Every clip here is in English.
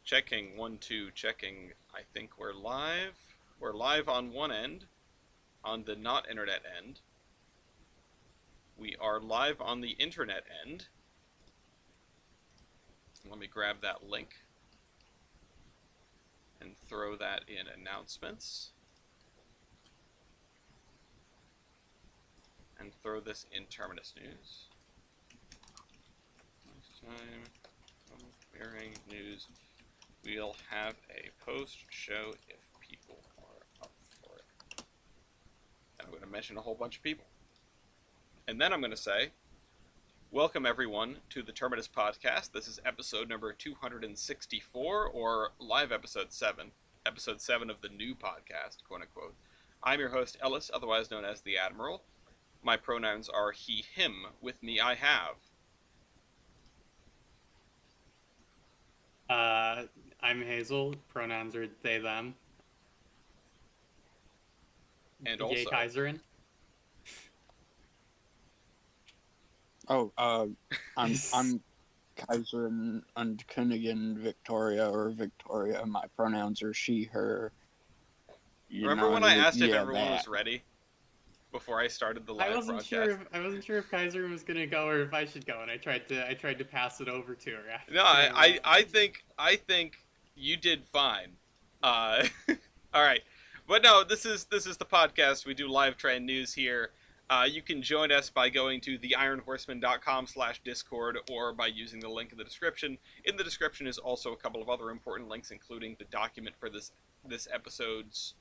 Checking, 1, 2, checking. I think we're live. We're live on one end, on the not internet end. We are live on the internet end. Let me grab that link and throw that in announcements. And throw this in Terminus news. Next time, wearing news. We'll have a post-show if people are up for it. And I'm going to mention a whole bunch of people. And then I'm going to say, welcome everyone to the Terminus podcast. This is episode number 264, or live episode 7. Episode 7 of the new podcast, quote unquote. I'm your host, Ellis, otherwise known as the Admiral. My pronouns are he, him. With me I have... I'm Hazel. Pronouns are they, them. And Yay, also... Kaiserin. I'm Kaiserin und Königin Victoria, or Victoria. My pronouns are she, her. Remember when I asked if everyone was ready before I started the live broadcast? I wasn't sure if Kaiserin was gonna go or if I should go, and I tried to pass it over to her. No, I think you did fine. All right, but no, this is the podcast. We do live trend news here. You can join us by going to theironhorseman.com/discord or by using the link in the description. In the description is also a couple of other important links, including the document for this episode's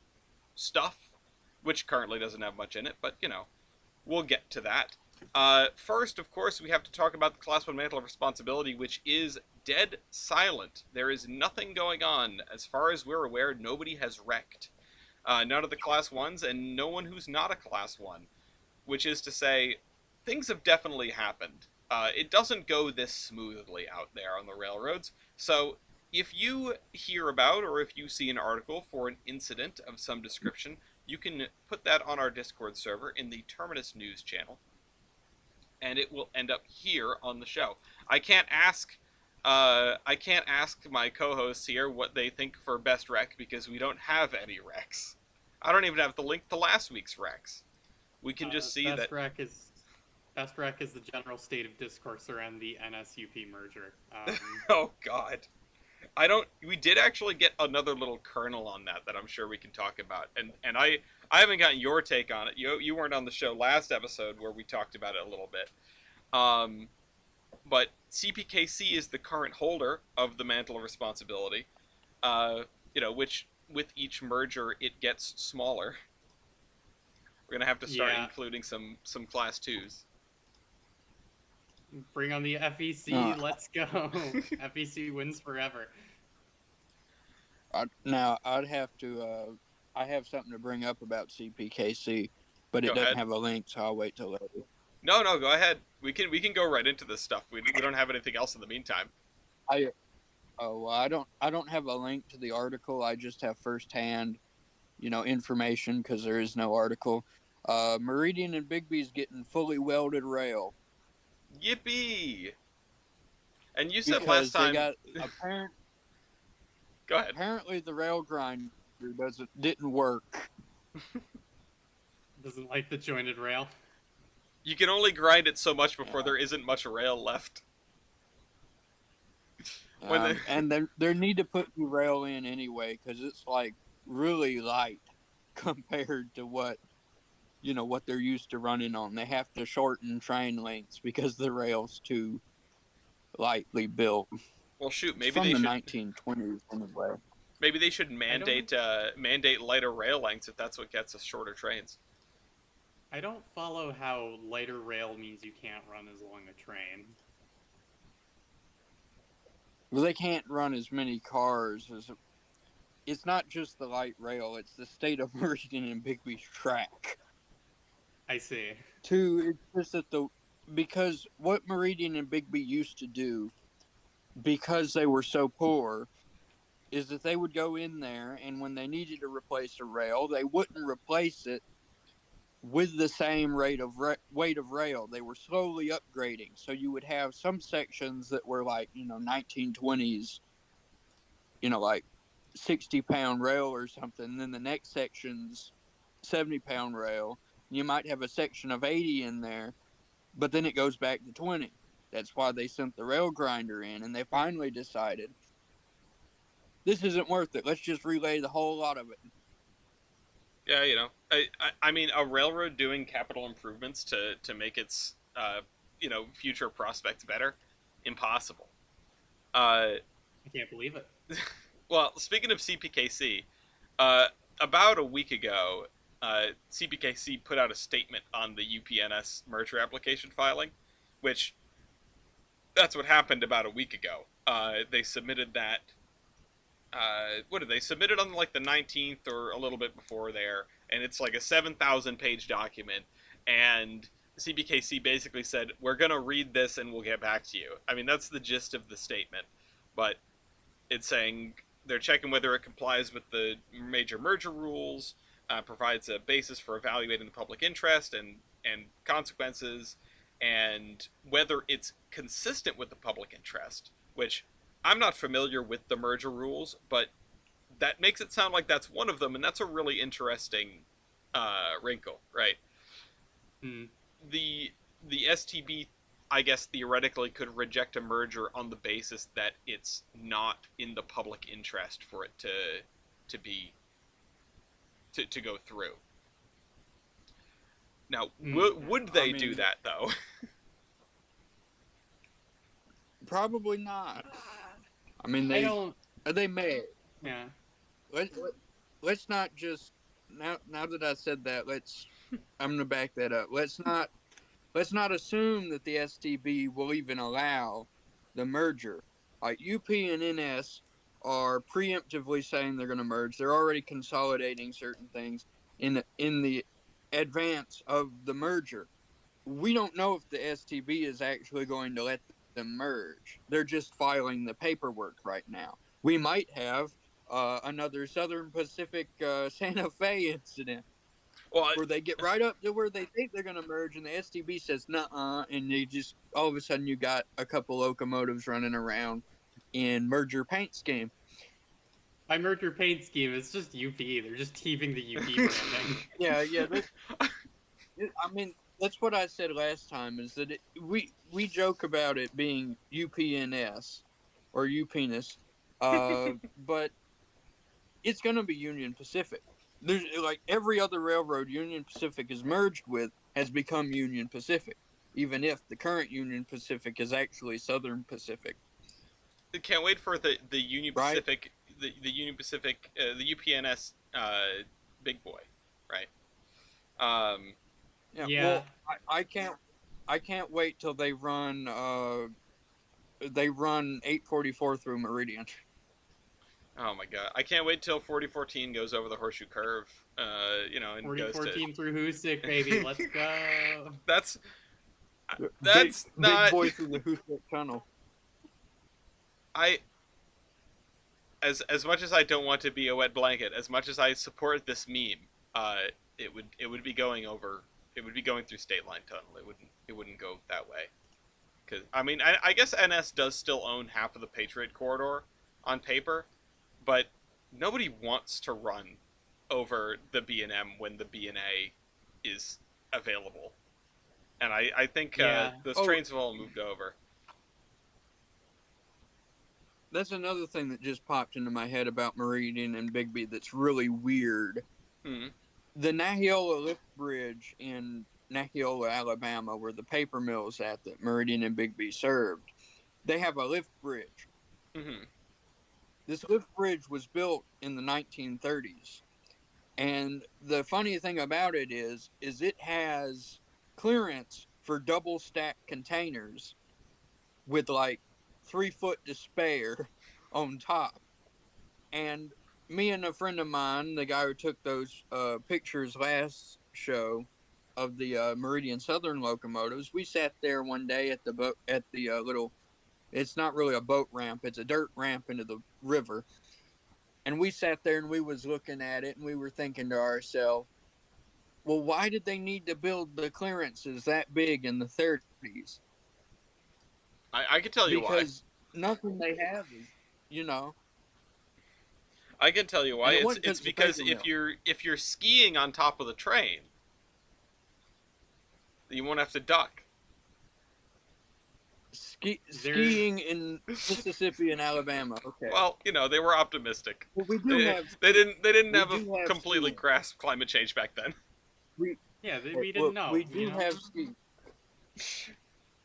stuff, which currently doesn't have much in it, but, you know, we'll get to that. First, of course, we have to talk about the Class 1 Mantle of Responsibility, which is dead silent. There is nothing going on. As far as we're aware, nobody has wrecked. None of the Class 1s, and no one who's not a Class 1. Which is to say, things have definitely happened. It doesn't go this smoothly out there on the railroads. So, if you hear about, or if you see an article for an incident of some description, you can put that on our Discord server in the Terminus News channel, and it will end up here on the show. I can't ask my co-hosts here what they think for best rec, because we don't have any recs. I don't even have the link to last week's recs. We can just see best that... Best rec is the general state of discourse around the NSUP merger. Oh, God. We did actually get another little kernel on that I'm sure we can talk about. And I haven't gotten your take on it. You weren't on the show last episode where we talked about it a little bit. But CPKC is the current holder of the Mantle of Responsibility. Which, with each merger, it gets smaller. We're going to have to start including some Class 2s. Bring on the FEC, let's go. FEC wins forever. Now, I'd have to, I have something to bring up about CPKC, but it doesn't have a link, so I'll wait till later. No, go ahead. We can go right into this stuff. We don't have anything else in the meantime. I don't have a link to the article. I just have firsthand, information, because there is no article. Meridian and Bigby's getting fully welded rail. Yippee! And you said last time... Go ahead. Apparently the rail grinder didn't work. Doesn't like the jointed rail. You can only grind it so much before there isn't much rail left. And they need to put new rail in anyway, because it's like really light compared to what they're used to running on. They have to shorten train lengths because the rail's too lightly built. Well, shoot, maybe from they the should 1920s anyway. Maybe they should mandate lighter rail lengths if that's what gets us shorter trains. I don't follow how lighter rail means you can't run as long a train. Well, they can't run as many cars as... It's not just the light rail, it's the state of Meridian and Bigby's track. I see. It's just that because what Meridian and Bigby used to do, because they were so poor, is that they would go in there, and when they needed to replace a rail, they wouldn't replace it with the same weight of rail. They were slowly upgrading. So you would have some sections that were like, 1920s like 60-pound rail or something. And then the next section's 70-pound rail. You might have a section of 80 in there, but then it goes back to 20. That's why they sent the rail grinder in, and they finally decided this isn't worth it. Let's just relay the whole lot of it. Yeah, I mean, a railroad doing capital improvements to make its future prospects better, impossible. Uh, I can't believe it. well, speaking of CPKC, uh, about a week ago, CPKC put out a statement on the UPNS merger application filing, which that's what happened about a week ago. They submitted that. What did they submit it on like the 19th or a little bit before there, and it's like a 7,000-page document, and CBKC basically said we're gonna read this and we'll get back to you. I mean that's the gist of the statement, but it's saying they're checking whether it complies with the major merger rules, provides a basis for evaluating the public interest and consequences, and whether it's consistent with the public interest, which I'm not familiar with the merger rules, but that makes it sound like that's one of them, and that's a really interesting wrinkle, right? Hmm. The STB, I guess theoretically, could reject a merger on the basis that it's not in the public interest for it to go through. Now, would they do that though? Probably not. I mean, I don't. they may. Yeah. Let's not just now that I said that. I'm gonna back that up. Let's not assume that the STB will even allow the merger. Like UP and NS are preemptively saying they're going to merge. They're already consolidating certain things in the advance of the merger. We don't know if the STB is actually going to let them merge. They're just filing the paperwork right now. We might have another Southern Pacific Santa Fe incident Well, where they get right up to where they think they're going to merge, and the STB says nuh-uh, and they just all of a sudden you got a couple locomotives running around in merger paint scheme. By merger paint scheme, it's just UP. They're just keeping the UP branding. Yeah. I mean, that's what I said last time. Is that we joke about it being UPNS or UPNS, but it's going to be Union Pacific. There's like every other railroad Union Pacific is merged with has become Union Pacific, even if the current Union Pacific is actually Southern Pacific. I can't wait for the Union Right? Pacific, the Union Pacific, the UPNS big boy, right? Yeah. Well, I can't wait till they run 844 through Meridian. Oh my god, I can't wait till 4014 goes over the horseshoe curve. And goes 4014 through Hoosick, baby. Let's go. That's Big not boy through the Hoosick Tunnel. As much as I don't want to be a wet blanket, as much as I support this meme, it would be going over. It would be going through State Line Tunnel. It wouldn't go that way. Because I mean, I guess NS does still own half of the Patriot Corridor on paper, but nobody wants to run over the B&M when the B&A is available. And I think those trains have all moved over. That's another thing that just popped into my head about Meridian and Bigby that's really weird. Mm-hmm. The Nahiola Lift Bridge in Nahiola, Alabama, where the paper mill is at that Meridian and Bigby served, they have a lift bridge. Mm-hmm. This lift bridge was built in the 1930s. And the funny thing about it is it has clearance for double stacked containers with like 3 foot to spare on top. And me and a friend of mine, the guy who took those pictures last show of the Meridian Southern locomotives, we sat there one day at the little. It's not really a boat ramp; it's a dirt ramp into the river. And we sat there and we was looking at it and we were thinking to ourselves, well, why did they need to build the clearances that big in the 30s? I can tell you why. Because nothing they have is, you know. I can tell you why. And it It's wasn't it's because of the because paper mill. if you're skiing on top of the train, you won't have to duck. There, Skiing in Mississippi and Alabama. Okay. Well, they were optimistic. Well, we do They have they ski- didn't they didn't we have a do have completely skiing. grasped climate change back then. We yeah, we well, didn't know, we do have ski.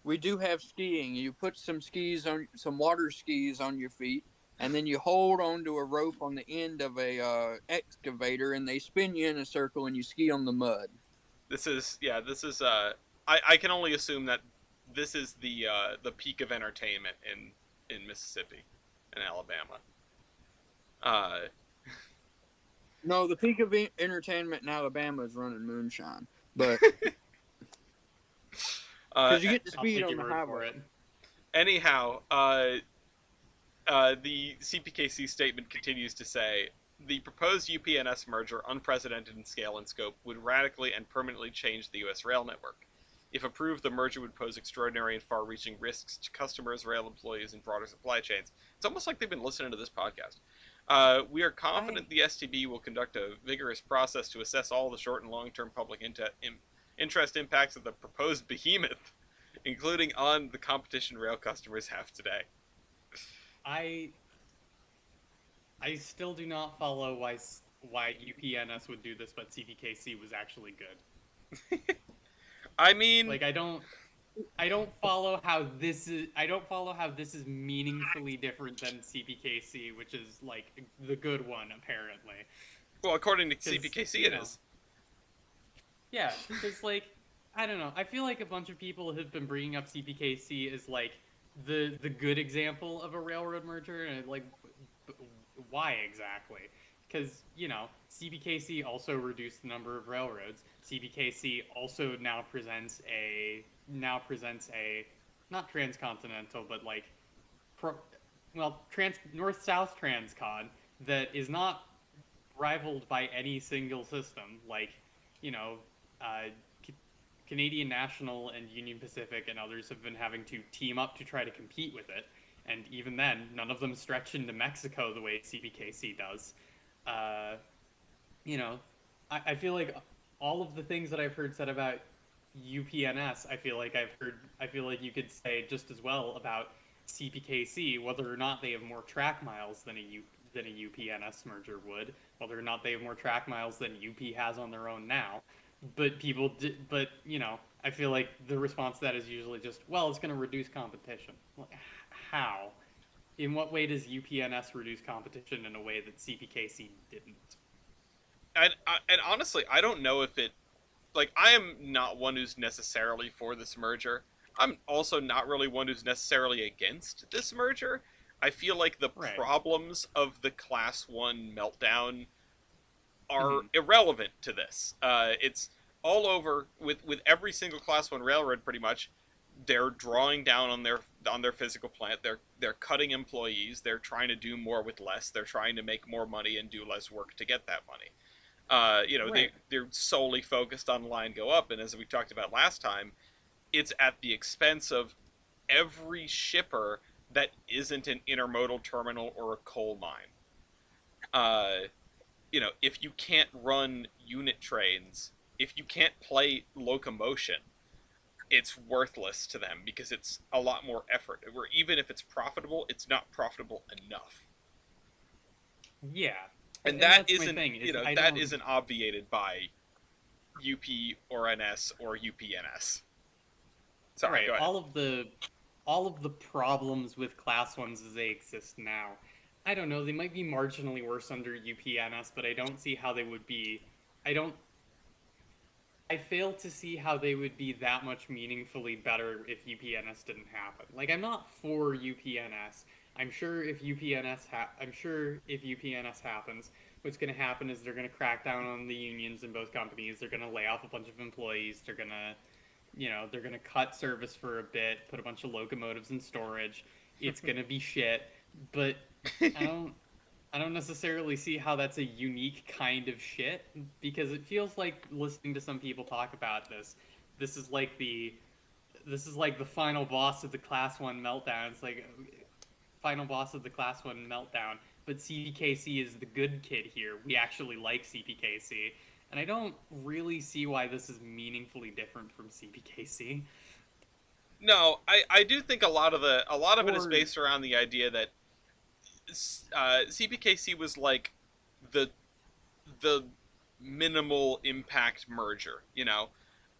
We do have skiing. You put some water skis on your feet, and then you hold onto a rope on the end of a excavator, and they spin you in a circle, and you ski on the mud. I can only assume that this is the peak of entertainment in Mississippi and Alabama. Uh, No, the peak of entertainment in Alabama is running moonshine, but uh, because you get to I'll speed take on your the word for highway. it. Anyhow, the CPKC statement continues to say the proposed UPNS merger, unprecedented in scale and scope, would radically and permanently change the U.S. rail network. If approved, the merger would pose extraordinary and far-reaching risks to customers, rail employees, and broader supply chains. It's almost like they've been listening to this podcast. We are confident the STB will conduct a vigorous process to assess all the short and long-term public interest impacts of the proposed behemoth, including on the competition rail customers have today. I I still do not follow why UPNS would do this, but CPKC was actually good. I mean, Like I don't follow how this is. I don't follow how this is meaningfully different than CPKC, which is like the good one apparently. well, according to Because CPKC, it is. yeah, because like I don't know. I feel like a bunch of people have been bringing up CPKC as like the good example of a railroad merger, and like why exactly? Because CPKC also reduced the number of railroads. CPKC also now presents a not transcontinental, but like pro, trans north south transcon that is not rivaled by any single system. Like you know, uh, Canadian National and Union Pacific and others have been having to team up to try to compete with it, and even then, none of them stretch into Mexico the way CPKC does. Uh, you know, I feel like all of the things that I've heard said about UPNS, I feel like you could say just as well about CPKC, whether or not they have more track miles than a UPNS merger would, whether or not they have more track miles than UP has on their own now. But I feel like the response to that is usually just, well, it's going to reduce competition. Like, how? In what way does UPNS reduce competition in a way that CPKC didn't? And honestly, I don't know if it. Like, I am not one who's necessarily for this merger. I'm also not really one who's necessarily against this merger. I feel like the Right. problems of the Class 1 meltdown are Mm-hmm. irrelevant to this. It's all over with every single Class 1 railroad pretty much. They're drawing down on their physical plant. They're cutting employees. They're trying to do more with less. They're trying to make more money and do less work to get that money. Right. They're solely focused on line go up, and as we talked about last time, it's at the expense of every shipper that isn't an intermodal terminal or a coal mine. Uh, if you can't run unit trains, if you can't play locomotion, it's worthless to them because it's a lot more effort. Where even if it's profitable, it's not profitable enough. Yeah. And That's my thing. I that don't. isn't obviated by UP or NS or UPNS. Sorry, Right. go ahead. All of the problems with class ones as they exist now. I don't know. They might be marginally worse under UPNS, but I don't see how they would be. I don't. I fail to see how they would be that much meaningfully better if UPNS didn't happen. Like I'm not for UPNS. I'm sure if UPNS happens, what's going to happen is they're going to crack down on the unions in both companies. They're going to lay off a bunch of employees. They're gonna cut service for a bit, put a bunch of locomotives in storage. It's gonna be shit, but I don't I don't necessarily see how that's a unique kind of shit because it feels like listening to some people talk about this. This is like the this is like the final boss of the class 1 meltdown. It's like final boss of the class 1 meltdown. but CPKC is the good kid here. We actually like CPKC, and I don't really see why this is meaningfully different from CPKC. No, I do think a lot of it is Or based around the idea that CPKC was like the the minimal impact merger, you know,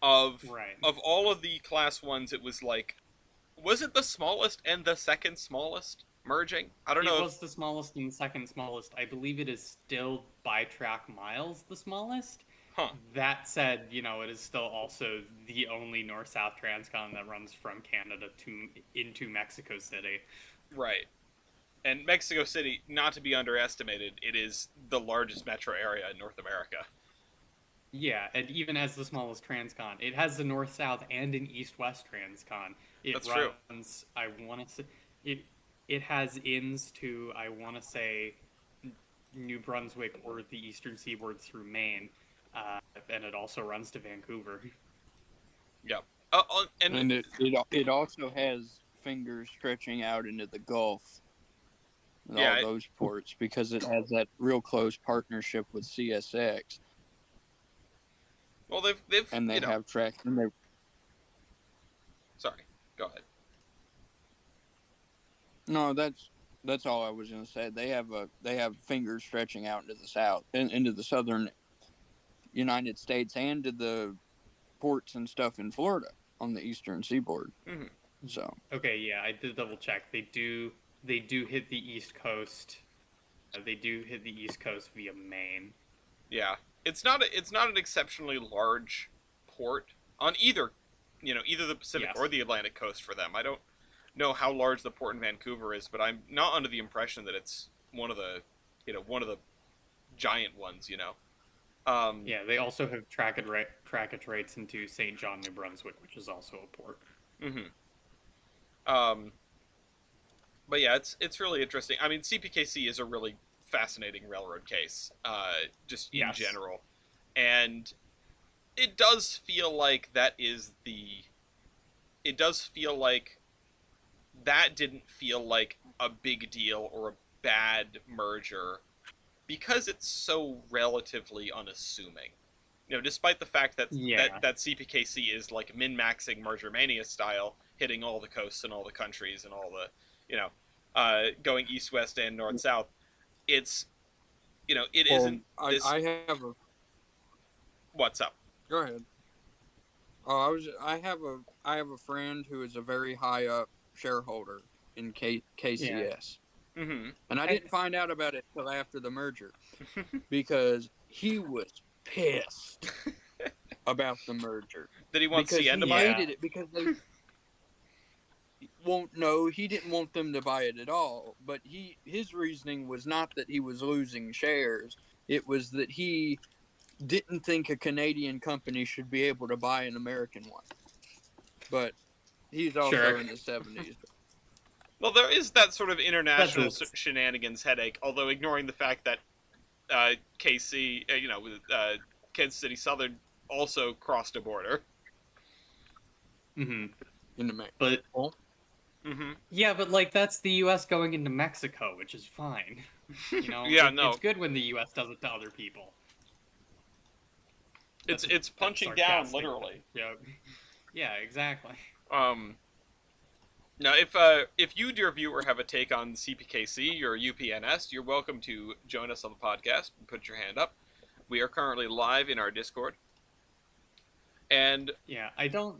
of right. all of the class ones. It was like, was it the smallest and the second smallest merging? I don't It know if was the smallest and second smallest. I believe it is still by track miles the smallest. huh, That said, it is still also the only north-south transcon that runs from Canada to into Mexico City. right. And Mexico City, not to be underestimated, it is the largest metro area in North America. Yeah, and even as the smallest transcon, it has the north-south and an east-west transcon. It That's true. runs, I want to say, it it has ins to, I want to say, New Brunswick or the eastern seaboard through Maine, and it also runs to Vancouver. Yep. And And it also has fingers stretching out into the Gulf and all yeah, those ports because it has that real close partnership with CSX, well, they've and they have track. And they sorry, go ahead. no, that's all I was gonna say. They have fingers stretching out into the south and into the southern United States and to the ports and stuff in Florida on the eastern seaboard. Hmm. So Okay, yeah, I did double check. They do hit the east coast. They do hit the east coast via Maine. Yeah, it's not an exceptionally large port on either, either the Pacific Yes. or the Atlantic coast for them. I don't know how large the port in Vancouver is, but I'm not under the impression that it's one of the, one of the giant ones. Yeah, they also have trackage rates into St. John, New Brunswick, which is also a port. Hmm. Um, but yeah, it's really interesting. I mean, CPKC is a really fascinating railroad case, just in Yes. general, and it does feel like that is the. It does feel like that didn't feel like a big deal or a bad merger because it's so relatively unassuming. Despite the fact that Yeah. CPKC is like min-maxing Merger Mania style, hitting all the coasts and all the countries and all the, going east, west, and north, south. It's, it well, isn't this. I have a What's up? go ahead. Oh, I have a friend who is a very high up shareholder in Yeah. KCS, Mm-hmm. and I I, didn't find out about it till after the merger because he was pissed about the merger Did he want because CN to he buy it? yeah. hated it because they won't know he didn't want them to buy it at all, but his reasoning was not that he was losing shares, it was that he didn't think a Canadian company should be able to buy an American one. But he's also Sure. in the 70s. Well, there is that sort of That's international a, shenanigans headache, although ignoring the fact that KC, with Kansas City Southern also crossed a border. hmm In the But Mm-hmm. yeah, but like that's the U.S. going into Mexico, which is fine. Yeah, It's no, good when the U.S. does it to other people. That's it's that's punching down sarcastic. literally. Yeah. Yeah, exactly. Um, Now, if you, dear viewer, have a take on CPKC or UPNS, you're welcome to join us on the podcast and put your hand up. We are currently live in our Discord, and Yeah, I don't.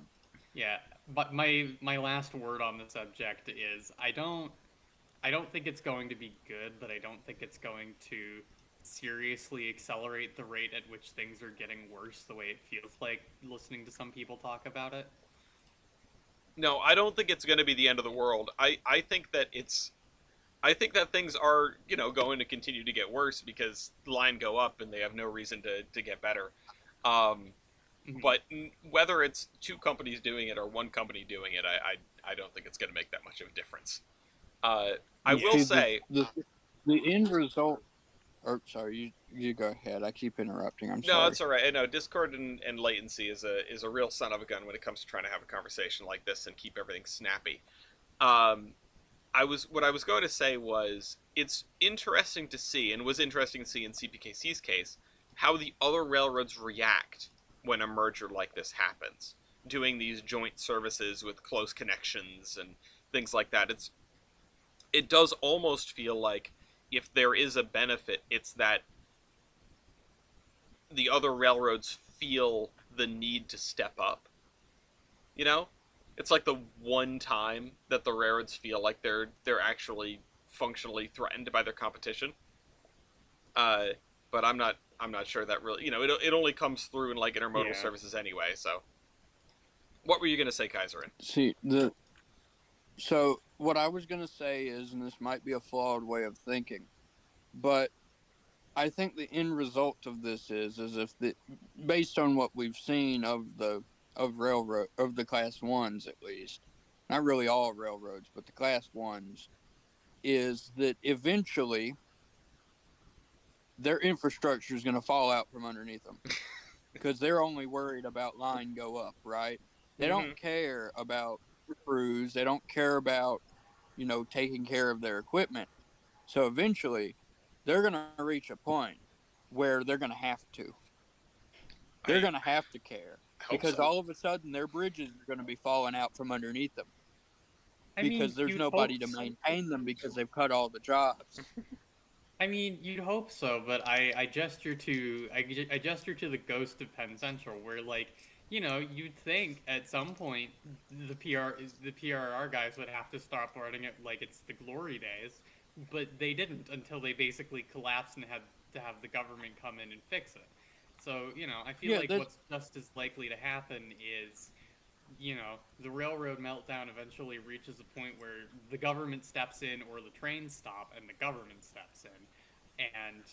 Yeah, but my last word on the subject is I don't think it's going to be good, but I don't think it's going to seriously accelerate the rate at which things are getting worse the way it feels like listening to some people talk about it. no, I don't think it's going to be the end of the world. I think that I think that things are, going to continue to get worse because the line go up and they have no reason to get better. Um, Mhm. but whether it's two companies doing it or one company doing it, I don't think it's going to make that much of a difference. Uh, I You will Yeah. see, say, the end result. Or sorry, you go ahead. I keep interrupting. I'm no, sorry. it's all right. I know Discord and latency is a real son of a gun when it comes to trying to have a conversation like this and keep everything snappy. Um, what I was going to say was it's interesting to see, and was interesting to see in CPKC's case, how the other railroads react when a merger like this happens, doing these joint services with close connections and things like that. It does almost feel like if there is a benefit, it's that the other railroads feel the need to step up. You know, it's like the one time that the railroads feel like they're actually functionally threatened by their competition. Uh, but I'm not sure that really, it only comes through in like intermodal Yeah. services anyway. So, what were you gonna say, Kaiserin? See, so what I was gonna say is, and this might be a flawed way of thinking, but I think the end result of this is if the based on what we've seen of railroad of the class ones at least, not really all railroads, but the class ones, is that eventually their infrastructure is going to fall out from underneath them because they're only worried about line go up, right? They don't Mm-hmm. care about the crews. They don't care about, taking care of their equipment. So eventually, they're going to reach a point where they're going to have to. They're I going to have to care I hope because so. all of a sudden their bridges are going to be falling out from underneath them I because mean, there's you'd nobody hope to so. maintain them because they've cut all the jobs. I mean, you'd hope so, but I gesture to the ghost of Penn Central, where like, you'd think at some point the PRR guys would have to stop running it like it's the glory days, but they didn't until they basically collapsed and had to have the government come in and fix it. So, I feel Yeah, like that's what's just as likely to happen is the railroad meltdown eventually reaches a point where the government steps in or the trains stop and the government steps in. And,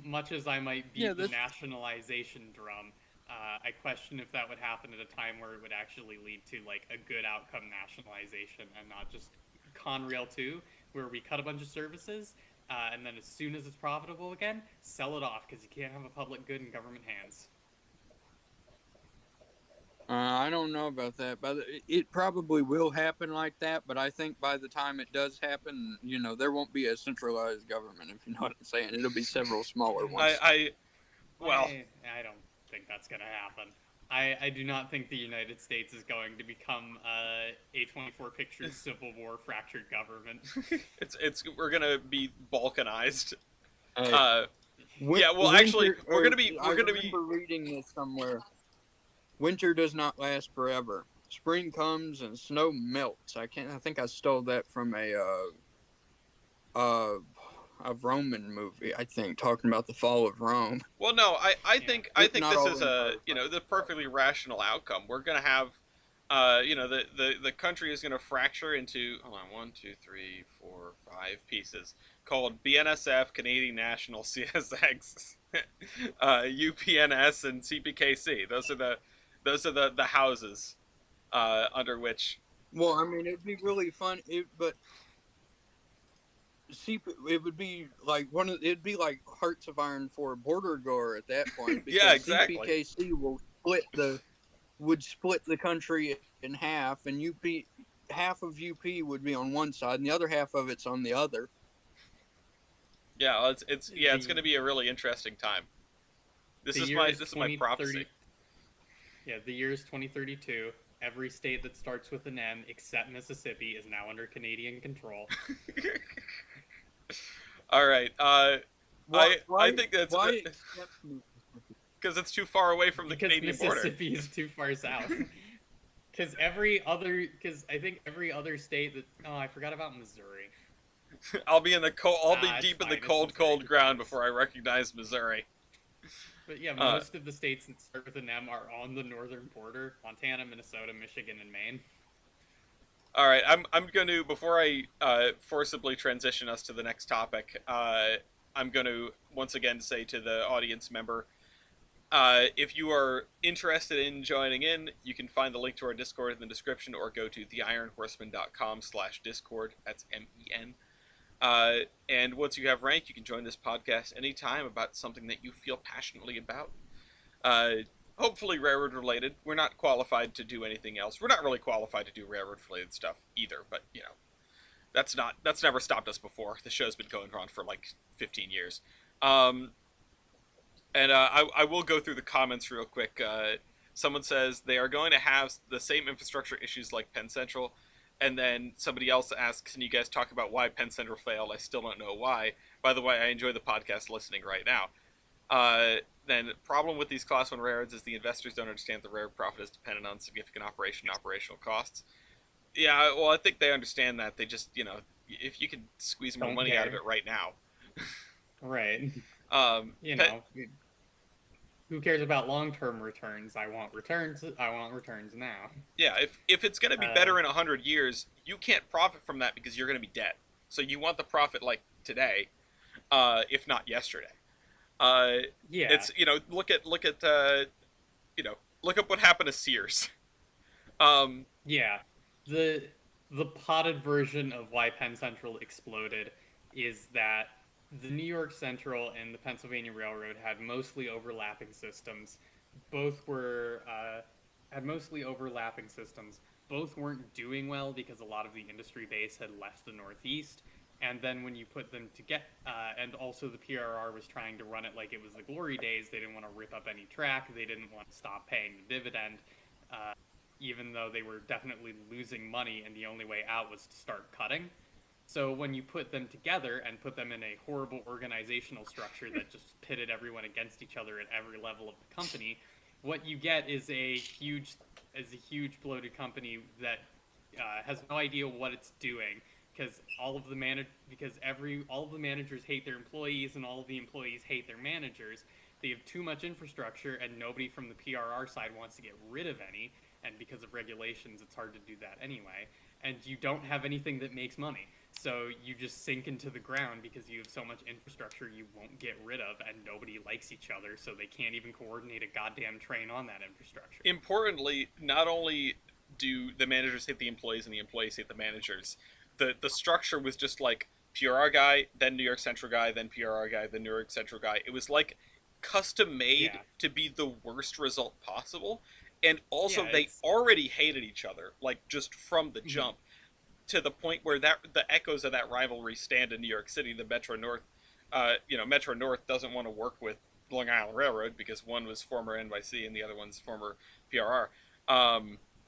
much as I might yeah, beat the that's nationalization drum, I question if that would happen at a time where it would actually lead to, like, a good outcome nationalization and not just Conrail 2, where we cut a bunch of services, and then as soon as it's profitable again, sell it off because you can't have a public good in government hands. I don't know about that, but it probably will happen like that. But I think by the time it does happen, there won't be a centralized government. If you know what I'm saying, it'll be several smaller I ones. I well, I don't think that's going to happen. I do not think the United States is going to become A24 Pictures Civil War fractured government. it's we're gonna be balkanized. Hey, Uh, yeah. Well, actually, winter. I remember reading this somewhere. Winter does not last forever. Spring comes and snow melts. I can't. I think I stole that from uh, a Roman movie. I think talking about the fall of Rome. Well, no, I Yeah. think I think Not this all is a empires. the perfectly rational outcome. We're gonna have, the country is gonna fracture into, hold on, one, two, three, four, five pieces called BNSF, Canadian National, CSX, UPNS, and CPKC. Those are the houses under which. Well, I mean, it'd be really fun. But it would be like it'd be like Hearts of Iron for a border gore at that point Yeah, because exactly. CPKC will split the country in half, and half of UP would be on one side, and the other half of it's on the other. Yeah, well, it's The gonna be a really interesting time. This the is year my is this is my prophecy. 2030. Yeah, the year is 2032. Every state that starts with an M except Mississippi is now under Canadian control. All right. Why? I think that's Why accept me? because it's too far away from the Because Canadian border. Mississippi is too far south. Because I think every other state that, oh, I forgot about Missouri. I'll be in the cold. I'll be It's deep in the fine. It's cold, Missouri. cold ground before I recognize Missouri. But yeah, Uh, most of the states that start with an M are on the northern border: Montana, Minnesota, Michigan, and Maine. all right. I'm going to, before I forcibly transition us to the next topic. I'm going to once again say to the audience member, if you are interested in joining in, you can find the link to our Discord in the description, or go to theironhorseman.com/discord. That's MEN. And once you have rank, you can join this podcast anytime about something that you feel passionately about. Uh, Hopefully railroad related. We're not qualified to do anything else. We're not really qualified to do railroad related stuff either, but That's never stopped us before. The show's been going on for like 15 years. Um, I will go through the comments real quick. Someone says they are going to have the same infrastructure issues like Penn Central, and then somebody else asks, "Can you guys talk about why Penn Central failed? I still don't know why." By the way, I enjoy the podcast listening right now. Then problem with these Class 1 railroads is the investors don't understand the railroad profit is dependent on significant operational costs. Yeah, well, I think they understand that. They just, if you can squeeze more Don't money out of care. it right now. Right. Um, You Pe- know, who cares about long-term returns? I want returns. I want returns now. yeah, if it's going to be Uh, better in 100 years, you can't profit from that because you're going to be dead. So you want the profit like today, if not yesterday. Uh, yeah, it's look at what happened to Sears. Um, yeah. The the potted version of why Penn Central exploded is that the New York Central and the Pennsylvania Railroad had mostly overlapping systems. Both were had mostly overlapping systems. Both weren't doing well because a lot of the industry base had left the Northeast. And then when you put them together, and also the PRR was trying to run it like it was the glory days. They didn't want to rip up any track. They didn't want to stop paying the dividend, uh, even though they were definitely losing money, and the only way out was to start cutting. So when you put them together and put them in a horrible organizational structure that just pitted everyone against each other at every level of the company, what you get is a huge bloated company that has no idea what it's doing because all of the managers hate their employees and all of the employees hate their managers. They have too much infrastructure and nobody from the PRR side wants to get rid of any. And because of regulations, it's hard to do that anyway. And you don't have anything that makes money. So you just sink into the ground because you have so much infrastructure you won't get rid of, and nobody likes each other, so they can't even coordinate a goddamn train on that infrastructure. Importantly, not only do the managers hate the employees and the employees hate the managers, the structure was just like PRR guy, then New York Central guy, then PRR guy, then New York Central guy. It was like custom made Yeah, to be the worst result possible. And also yeah, they it's already hated each other, like just from the mhm. jump, to the point where that the echoes of that rivalry stand in New York City. The Metro North, Metro North doesn't want to work with Long Island Railroad because one was former NYC and the other one's former PRR.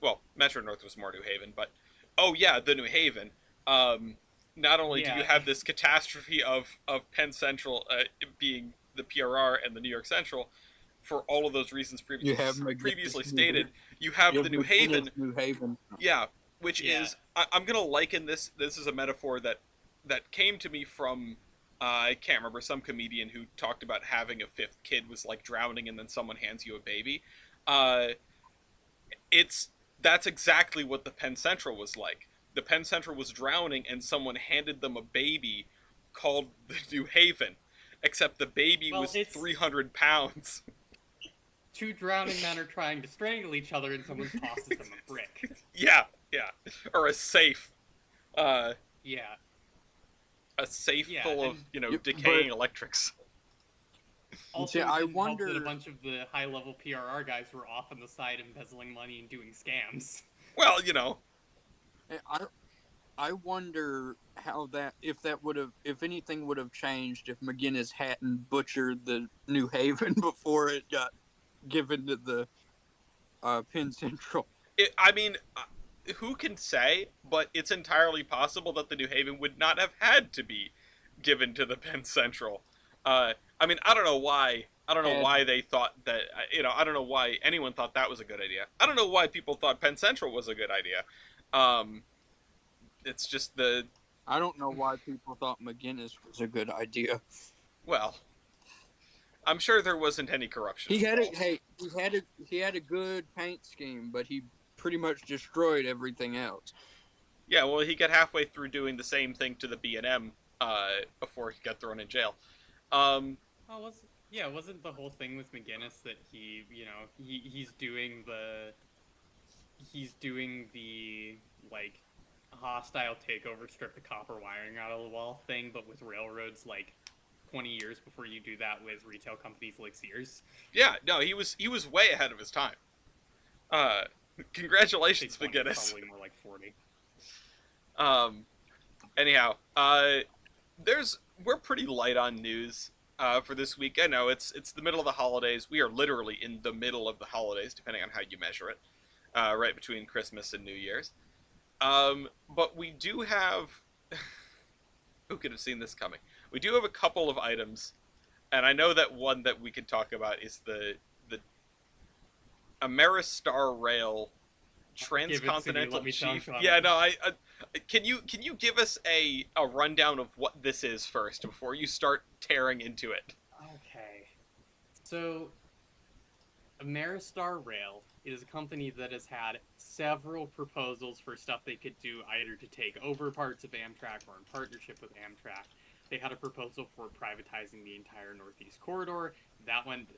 Well, Metro North was more New Haven, but oh yeah, the New Haven. Um, Not only do you Yeah, have this catastrophe of Penn Central being the PRR and the New York Central, for all of those reasons You have previously McGinnis New stated, Haven. you have You the have New McGinnis Haven, New Haven. yeah, which yeah. is I'm gonna liken this. This is a metaphor that came to me from I can't remember, some comedian who talked about having a fifth kid was like drowning and then someone hands you a baby. Uh, it's That's exactly what the Penn Central was like. The Penn Central was drowning and someone handed them a baby called the New Haven, except the baby Well, was it's 300 pounds. two drowning men are trying to strangle each other, and someone tosses them a brick. Yeah, yeah, or uh, Yeah, a safe yeah, full of and But decaying electrics. see, also it I didn't help that a wonder. bunch of the high-level PRR guys were off on the side embezzling money and doing scams. Well, I I wonder how that if that would have if anything would have changed if McGinnis hadn't butchered the New Haven before it got given to the Penn Central. I mean, who can say? But it's entirely possible that the New Haven would not have had to be given to the Penn Central. I mean, I don't know why. I don't know Had why they thought that. I don't know why anyone thought that was a good idea. I don't know why people thought Penn Central was a good idea. Um, it's just the I don't know why people thought McGinnis was a good idea. well. I'm sure there wasn't any corruption He had a involved. hey, he had a good paint scheme, but he pretty much destroyed everything else. Yeah, well, he got halfway through doing the same thing to the B&M before he got thrown in jail. Um, Oh, wasn't the whole thing with McGinnis that he's doing the like hostile takeover, strip the copper wiring out of the wall thing, but with railroads like 20 years before you do that with retail companies like Sears. yeah, no, he was way ahead of his time. Uh, I say Congratulations, 20, it's McGinnis. probably more like 40. Um, Anyhow, we're pretty light on news for this week. I know it's the middle of the holidays. We are literally in the middle of the holidays, depending on how you measure it. Right between Christmas and New Year's. But we do have. Who could have seen this coming? We do have a couple of items, and I know that one that we could talk about is the Ameristar Rail Give it to me. transcontinental Let me chief. talk on Yeah, it. no, can you give us a rundown of what this is first before you start tearing into it? Okay. So, Ameristar Rail is a company that has had several proposals for stuff they could do either to take over parts of Amtrak or in partnership with Amtrak. They had a proposal for privatizing the entire Northeast Corridor. That went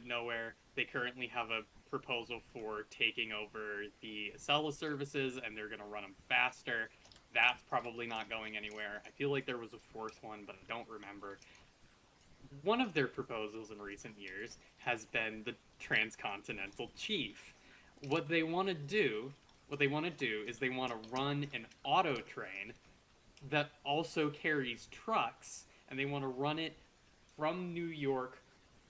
nowhere. They currently have a proposal for taking over the Acela services, and they're going to run them faster. That's probably not going anywhere. I feel like there was a fourth one, but I don't remember. One of their proposals in recent years has been the transcontinental chief. What they want to do, what they want to do is they want to run an auto train that also carries trucks, and they want to run it from New York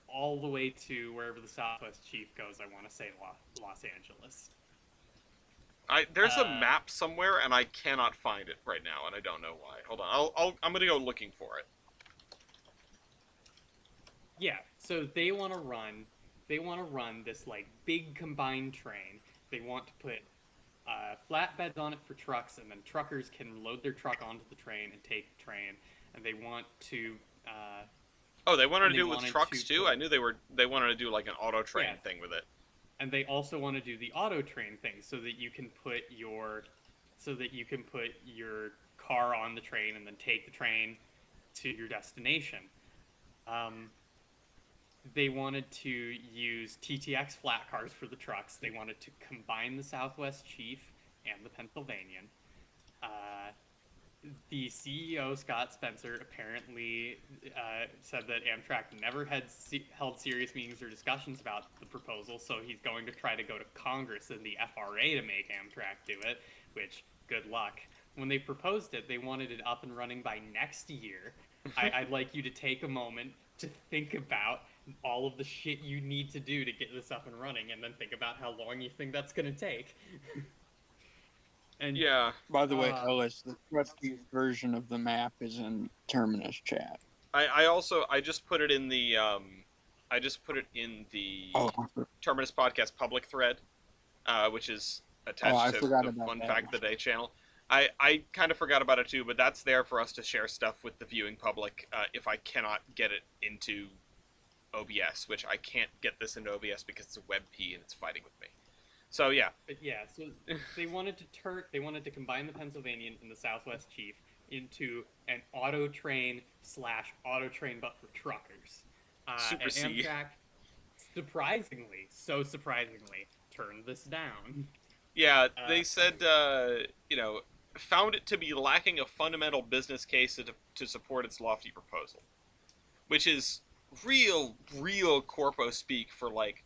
all the way to wherever the Southwest Chief goes. I want to say Los Angeles. There's a Uh, map somewhere, and I cannot find it right now, and I don't know why. Hold on, I'm gonna go looking for it. yeah. So they want to run this like big combined train. They want to put flatbeds on it for trucks, and then truckers can load their truck onto the train and take the train. And they want to Oh, they wanted and to they do it with wanted trucks to too. put I knew they wanted to do like an auto train yeah, thing with it. and they also want to do the auto train thing so that you can put your car on the train and then take the train to your destination. Um, they wanted to use TTX flat cars for the trucks. They wanted to combine the Southwest Chief and the Pennsylvanian. Uh, the CEO Scott Spencer apparently said that Amtrak never had held serious meetings or discussions about the proposal, so he's going to try to go to Congress and the FRA to make Amtrak do it. Which, good luck. When they proposed it, they wanted it up and running by next year. I'd like you to take a moment to think about all of the shit you need to do to get this up and running, and then think about how long you think that's going to take. and Yeah, By the way, uh, Ellis, the trusty version of the map is in Terminus chat. I just put it in the I just put it in the Oh, Terminus podcast public thread, which is oh, attached I to forgot the about Fun that. Fact of the Day channel. I kind of forgot about it too, but that's there for us to share stuff with the viewing public if I cannot get it into OBS, which I can't get this into OBS because it's a WebP and it's fighting with me. So yeah, But yeah, so they wanted to combine the Pennsylvanian and the Southwest Chief into an auto train slash auto train, but for truckers. Super And C. Amtrak, surprisingly, turned this down. Yeah, Uh, they said found it to be lacking a fundamental business case to support its lofty proposal, which is real corpo speak for like,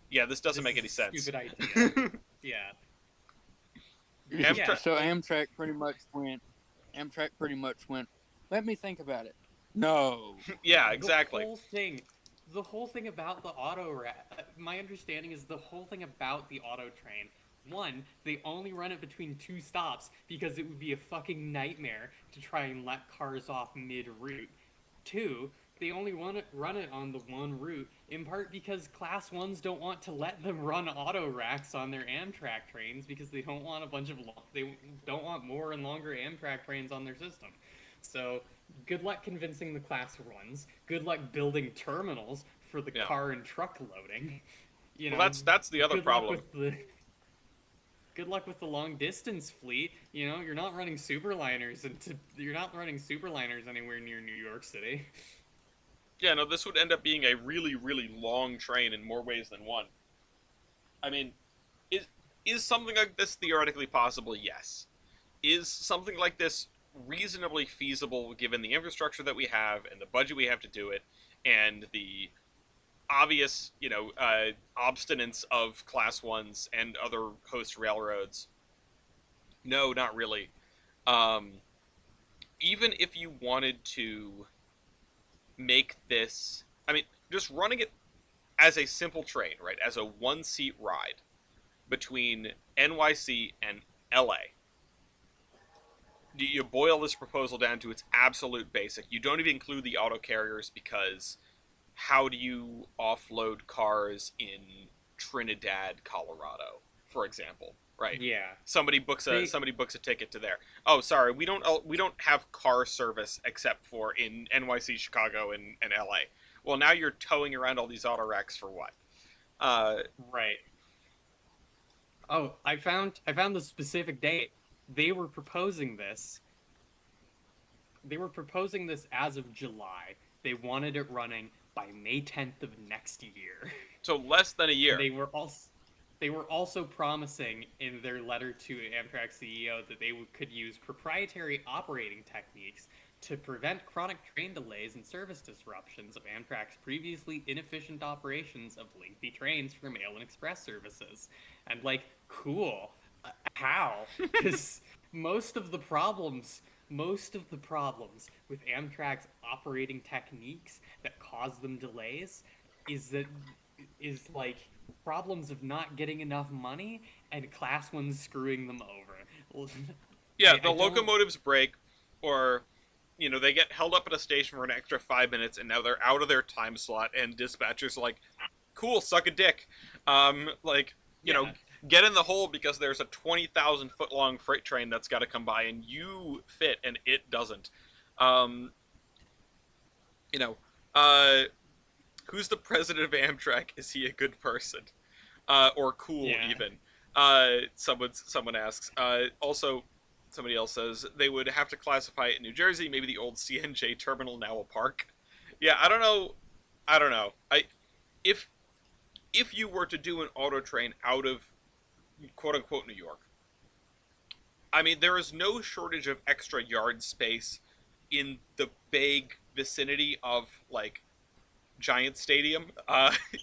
yeah, this doesn't this make is any a sense. stupid idea. Yeah, Amtrak, yeah. So Amtrak pretty much went. Amtrak pretty much went. Let me think about it. No. yeah, the exactly. whole thing the whole thing about the my understanding is the whole thing about the auto train, one, they only run it between two stops because it would be a fucking nightmare to try and let cars off mid-route. Two, they only run it on the one route, in part because class ones don't want to let them run auto racks on their Amtrak trains because they don't want they don't want more and longer Amtrak trains on their system. So good luck convincing the class ones. Good luck building terminals for the Yeah. car and truck loading. You Well, know, that's the other good problem. luck with the good luck with the long distance fleet. You know, you're not running superliners anywhere near New York City. Yeah, no, this would end up being a really long train in more ways than one. I mean, is is something like this theoretically possible? Yes. Is something like this reasonably feasible given the infrastructure that we have and the budget we have to do it and the obvious, obstinance of class ones and other host railroads? No, not really. Um, Even if you wanted to make this, I mean, just running it as a simple train, right, as a one-seat ride between NYC and LA, you boil this proposal down to its absolute basic. You don't even include the auto carriers because how do you offload cars in Trinidad, Colorado, for example, right? Yeah. They Somebody books a ticket to there. Oh, sorry, we don't have car service except for in NYC, Chicago, and LA. Well, now you're towing around all these auto racks for what? Uh, right. Oh, I found the specific date. They were proposing this. They were proposing this as of July. They wanted it running by May 10th of next year. so less than a And year. they were also promising in their letter to Amtrak CEO that they could use proprietary operating techniques to prevent chronic train delays and service disruptions of Amtrak's previously inefficient operations of lengthy trains for mail and express services. And like, cool. How? Because most of the problems most of the problems with Amtrak's operating techniques that cause them delays is that is like problems of not getting enough money and class ones screwing them over. Yeah, the I don't. locomotives break, or they get held up at a station for an extra 5 minutes, and now they're out of their time slot, and dispatchers are like, "Cool, suck a dick." Like Yeah. get in the hole because there's a 20,000 foot long freight train that's got to come by, and you fit, and it doesn't. Um, you know, uh, who's the president of Amtrak? Is he a good person, or cool Yeah. even? Someone asks. Also, somebody else says they would have to classify it in New Jersey, maybe the old CNJ terminal, now a park. Yeah, I don't know. I don't know. If if you were to do an auto train out of quote unquote New York, I mean there is no shortage of extra yard space in the vague vicinity of like Giant Stadium.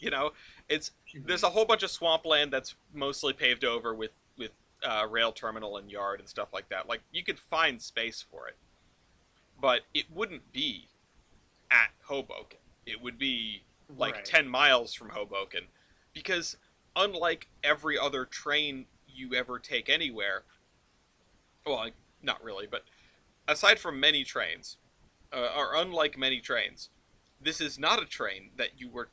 You know, it's there's Mhm. a whole bunch of swampland that's mostly paved over with rail terminal and yard and stuff like that. Like you could find space for it, but it wouldn't be at Hoboken. It would be like Right. 10 miles from Hoboken because unlike every other train you ever take anywhere, well, not really, but aside from many trains, or unlike many trains, this is not a train that you were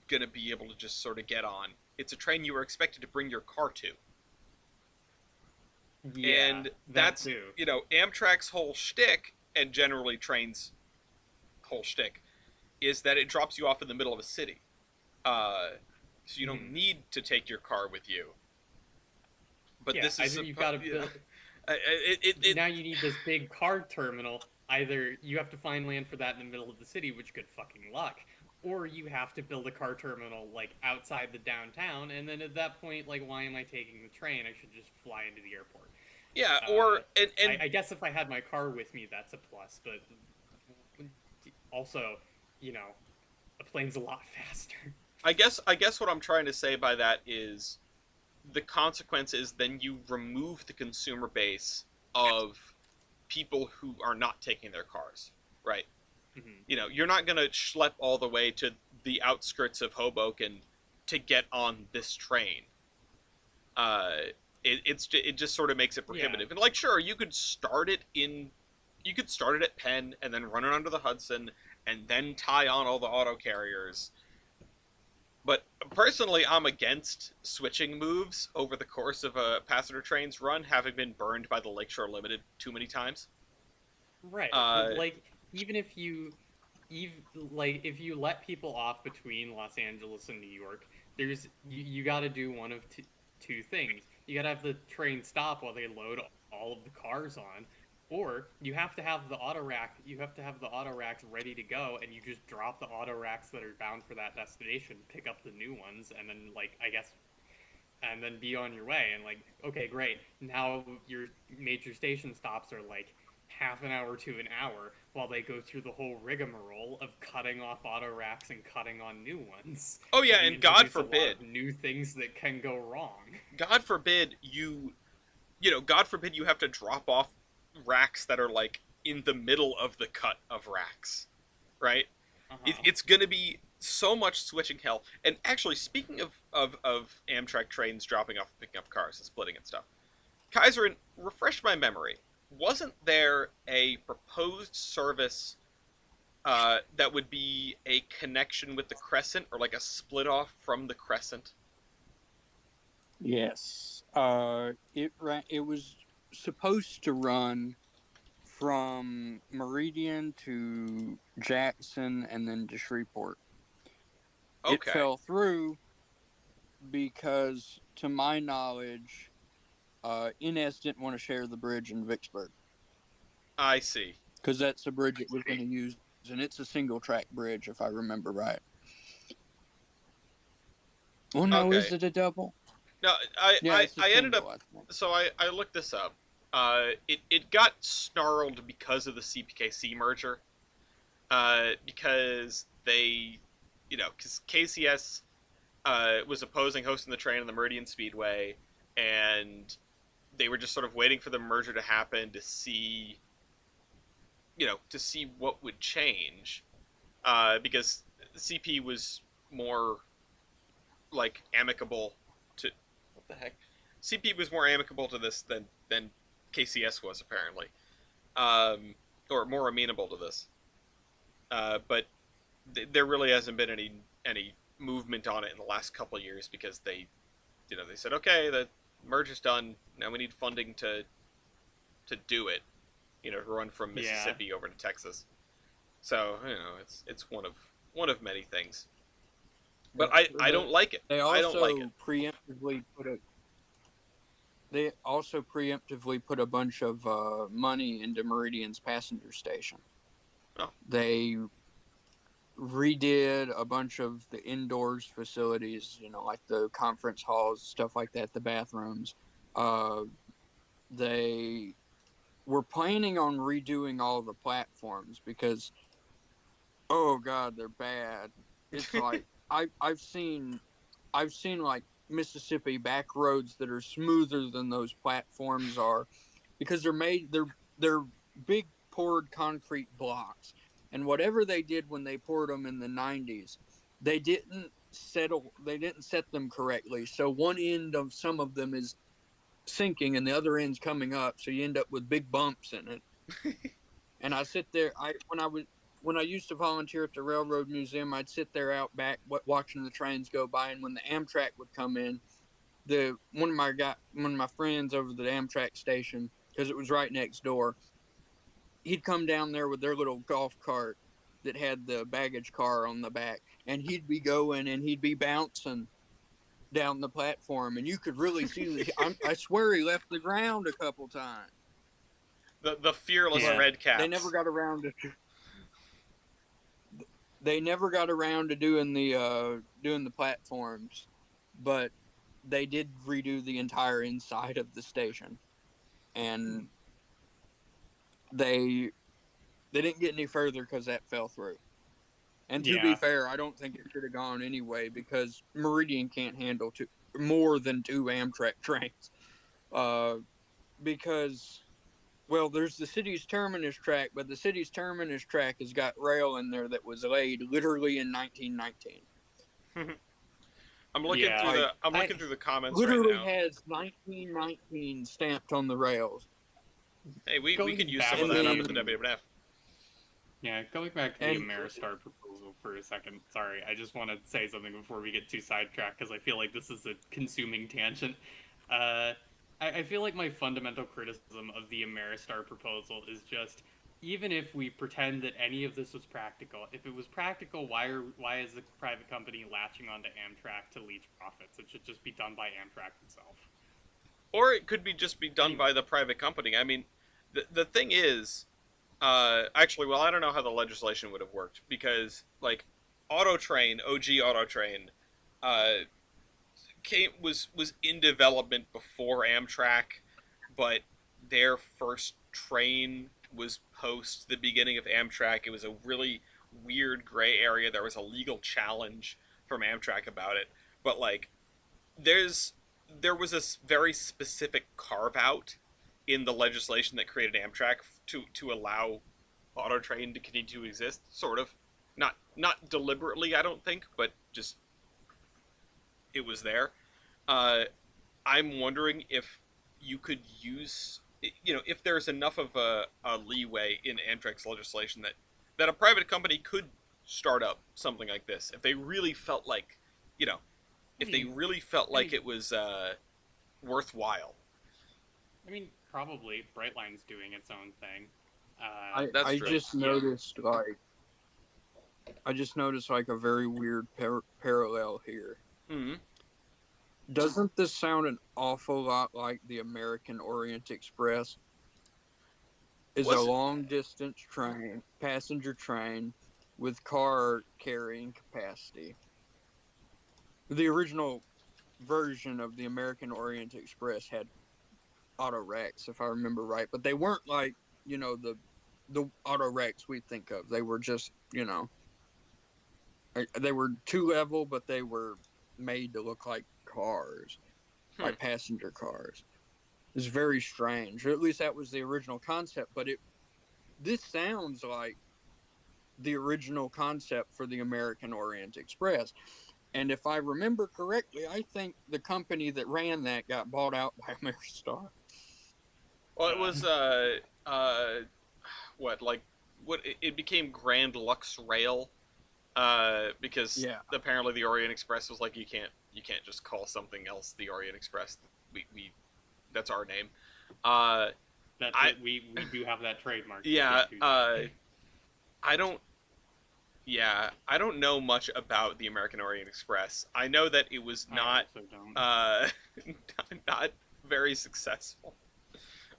going to be able to just sort of get on. It's a train you were expected to bring your car to. Yeah. And That that's, too. Amtrak's whole shtick, and generally trains' whole shtick, is that it drops you off in the middle of a city. Uh, so you don't Mhm. need to take your car with you. But Yeah. this is Either you've got to build. it Now you need this big car terminal. Either you have to find land for that in the middle of the city, which good fucking luck, or you have to build a car terminal like outside the downtown, and then at that point, like, why am I taking the train? I should just fly into the airport. yeah, Uh, or and I guess if I had my car with me, that's a plus, but also, you know, a plane's a lot faster. I guess what I'm trying to say by that is the consequence is then you remove the consumer base of people who are not taking their cars, right? Mhm. You're not going to schlep all the way to the outskirts of Hoboken to get on this train. Uh, it just sort of makes it Yeah. prohibitive. And like, sure, you could start it at Penn and then run it under the Hudson and then tie on all the auto carriers. But personally, I'm against switching moves over the course of a passenger train's run, having been burned by the Lakeshore Limited too many times. Right. But Uh, like, even if you, if you let people off between Los Angeles and New York, you got to do one of two things. You got to have the train stop while they load all of the cars on, or you have to have the auto rack. You have to have the auto racks ready to go, and you just drop the auto racks that are bound for that destination, pick up the new ones, and then like I guess and then be on your way. And like, okay, great. Now your major station stops are like half an hour to an hour while they go through the whole rigmarole of cutting off auto racks and cutting on new ones. oh yeah, And you and God introduce a lot forbid, of new things that can go wrong. God forbid you, God forbid you have to drop off racks that are like in the middle of the cut of racks, right? Uh-huh. It's gonna be so much switching hell. And actually, speaking of Amtrak trains dropping off and picking up cars and splitting and stuff, Kaiser, refresh my memory. Wasn't there a proposed service that would be a connection with the Crescent, or like a split off from the Crescent? Yes. It was supposed to run from Meridian to Jackson and then to Shreveport. It Okay, fell through because, to my knowledge, NS didn't want to share the bridge in Vicksburg I see. because that's the bridge it was going to use, and it's a single track bridge, if I remember right. Well, no, Okay. is it a double? No, I Yeah, I, it's a I ended single, up. I think. So I looked this up. It got snarled because of the CPKC merger. Because they, because KCS was opposing hosting the train on the Meridian Speedway, and they were just sort of waiting for the merger to happen to see, to see what would change. Because CP was more like amicable to what the heck? CP was more amicable to this than KCS was apparently, or more amenable to this. But there really hasn't been any movement on it in the last couple of years because they said, okay, the merger's done. Now we need funding to do it. To run from Yeah. Mississippi over to Texas. So it's one of many things. But I don't like it. They I don't like it. also preemptively put a they also preemptively put a bunch of money into Meridian's passenger station. Oh, They redid a bunch of the indoors facilities, like the conference halls, stuff like that, the bathrooms. Uh, they were planning on redoing all the platforms because, oh god, they're bad. It's like I've seen like Mississippi back roads that are smoother than those platforms are because they're big poured concrete blocks. And whatever they did when they poured them in the 90s, they didn't set them correctly. So one end of some of them is sinking and the other end's coming up, so you end up with big bumps in it. And I sit there. When I used to volunteer at the Railroad Museum, I'd sit there out back watching the trains go by, and when the Amtrak would come in, the one of my friends over the Amtrak station, because it was right next door, he'd come down there with their little golf cart that had the baggage car on the back, and he'd be going and he'd be bouncing down the platform, and you could really see. I swear he left the ground a couple times, The fearless Yeah. but red they caps. never got around to. They never got around to doing the platforms, but they did redo the entire inside of the station, and they they didn't get any further because that fell through. And to be Yeah. fair, I don't think it should have gone anyway because Meridian can't handle more than two Amtrak trains. Uh, because there's the city's terminus track, but the city's terminus track has got rail in there that was laid literally in 1919. I'm looking through Yeah. Like, the I'm I looking through the comments right literally now. has 1919 stamped on the rails. Hey, we could going use back some of And that under the then WWF. Yeah, going back to the and Ameristar proposal for a second. Sorry, I just want to say something before we get too sidetracked because I feel like this is a consuming tangent. Uh, I feel like my fundamental criticism of the Ameristar proposal is just even if we pretend that any of this was practical, if it was practical, why is the private company latching onto Amtrak to leech profits? It should just be done by Amtrak itself. Or it could be just be done Anyway, by the private company. I mean, the thing is, actually, well, I don't know how the legislation would have worked because like OG Auto Train, uh, was in development before Amtrak, but their first train was post the beginning of Amtrak. It was a really weird gray area. There was a legal challenge from Amtrak about it, but like there's there was a very specific carve out in the legislation that created Amtrak to allow auto train to continue to exist, sort of. Not deliberately, I don't think, but just it was there. Uh, I'm wondering if you could use, if there's enough of a leeway in Amtrak's legislation that a private company could start up something like this if they really felt like, you know, I if they mean, really felt I like mean, it was worthwhile. Probably Brightline's doing its own thing. That's I true. just Yeah. noticed like a very weird parallel here. Mm-hmm. Doesn't this sound an awful lot like the American Orient Express? Is a Was it? long distance train, passenger train with car carrying capacity. The original version of the American Orient Express had auto racks, if I remember right, but they weren't like, the auto racks we think of. They were just, they were two level, but they were made to look like cars, Hmm. like passenger cars. It's very strange. Or at least that was the original concept. But this sounds like the original concept for the American Orient Express. And if I remember correctly, I think the company that ran that got bought out by Ameristar. Well, it Uh, was what like what it became Grand Lux Rail because Yeah. apparently the Orient Express was like you can't just call something else the Orient Express. We that's our name. Uh, that's I it. We do have that trademark. We yeah can't do that. I don't I don't know much about the American Orient Express. I know that it was I not also don't. uh not very successful.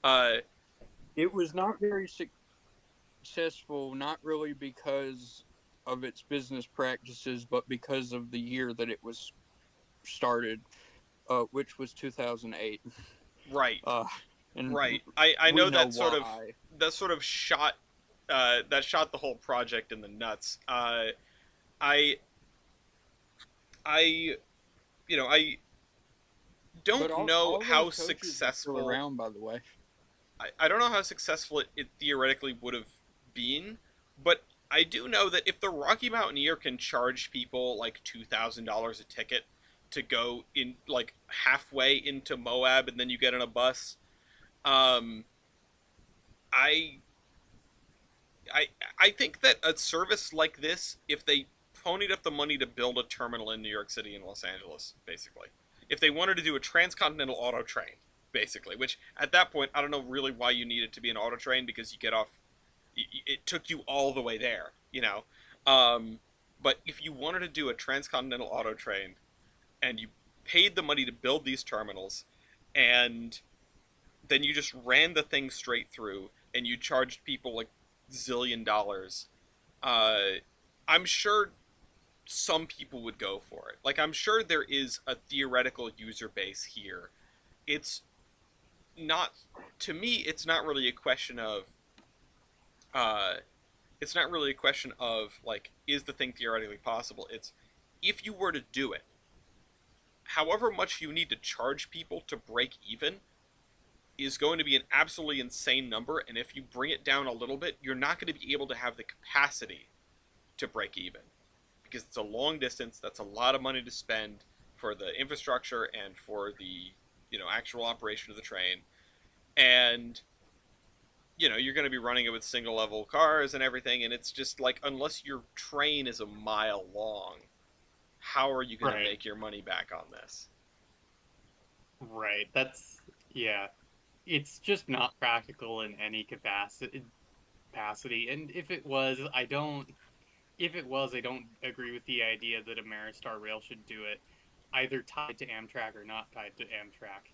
Uh, It was not very successful, not really because of its business practices, but because of the year that it was started, which was 2008. right. Uh, and Right. I we know know that why. sort of shot that shot the whole project in the nuts. I I I But don't know all how those coaches are still successful around, by the way. I don't know how successful it theoretically would have been, but I do know that if the Rocky Mountaineer can charge people like $2,000 a ticket to go in like halfway into Moab and then you get on a bus, um, I I I think that a service like this, if they ponied up the money to build a terminal in New York City and Los Angeles, basically, if they wanted to do a transcontinental auto train, basically, which at that point I don't know really why you need it to be an auto train because you get off, it took you all the way there, Um, but if you wanted to do a transcontinental auto train and you paid the money to build these terminals, and then you just ran the thing straight through and you charged people like $1 zillion. uh, I'm sure some people would go for it. Like, I'm sure there is a theoretical user base here. It's not, to me, uh, it's not really a question of, like, is the thing theoretically possible? It's, if you were to do it, however much you need to charge people to break even is going to be an absolutely insane number, and if you bring it down a little bit, you're not going to be able to have the capacity to break even because it's a long distance. That's a lot of money to spend for the infrastructure and for the actual operation of the train, and you're going to be running it with single level cars and everything, and it's just like unless your train is a mile long, how are you going to Right. make your money back on this? Right. That's yeah. It's just not practical in any capacity. And if it was, I don't. If it was, I don't agree with the idea that Ameristar Rail should do it, either tied to Amtrak or not tied to Amtrak.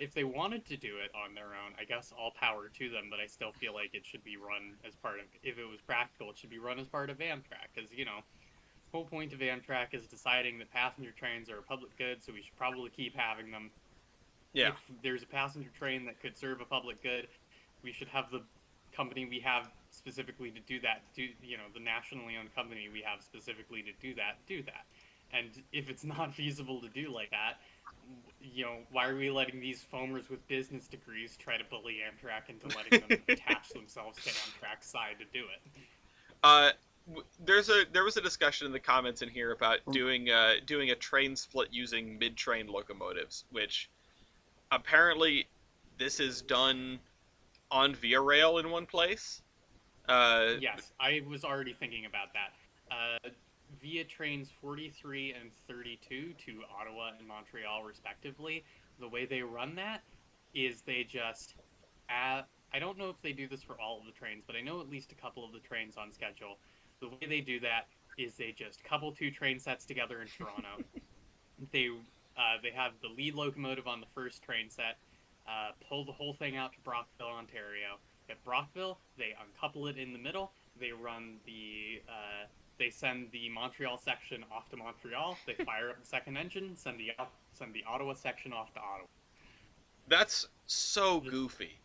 If they wanted to do it on their own, I guess all power to them. But I still feel like it should be run as part of. If it was practical, it should be run as part of Amtrak, because the whole point of Amtrak is deciding that passenger trains are a public good, so we should probably keep having them. Yeah. If there's a passenger train that could serve a public good, we should have the company we have specifically to do that. The nationally owned company we have specifically to do that. And if it's not feasible to do like that, why are we letting these foamers with business degrees try to bully Amtrak into letting them attach themselves to Amtrak's side to do it? Uh, there was a discussion in the comments in here about doing a train split using mid train locomotives, which apparently this is done on Via Rail in one place. Uh, Yes, I was already thinking about that. Via trains 43 and 32 to Ottawa and Montreal, respectively, the way they run that is they just add. I don't know if they do this for all of the trains, but I know at least a couple of the trains on schedule. The way they do that is they just couple two train sets together in Toronto. They have the lead locomotive on the first train set, pull the whole thing out to Brockville, Ontario. At Brockville, they uncouple it in the middle. They run they send the Montreal section off to Montreal. They fire up the second engine, send the Ottawa section off to Ottawa. that's so goofy.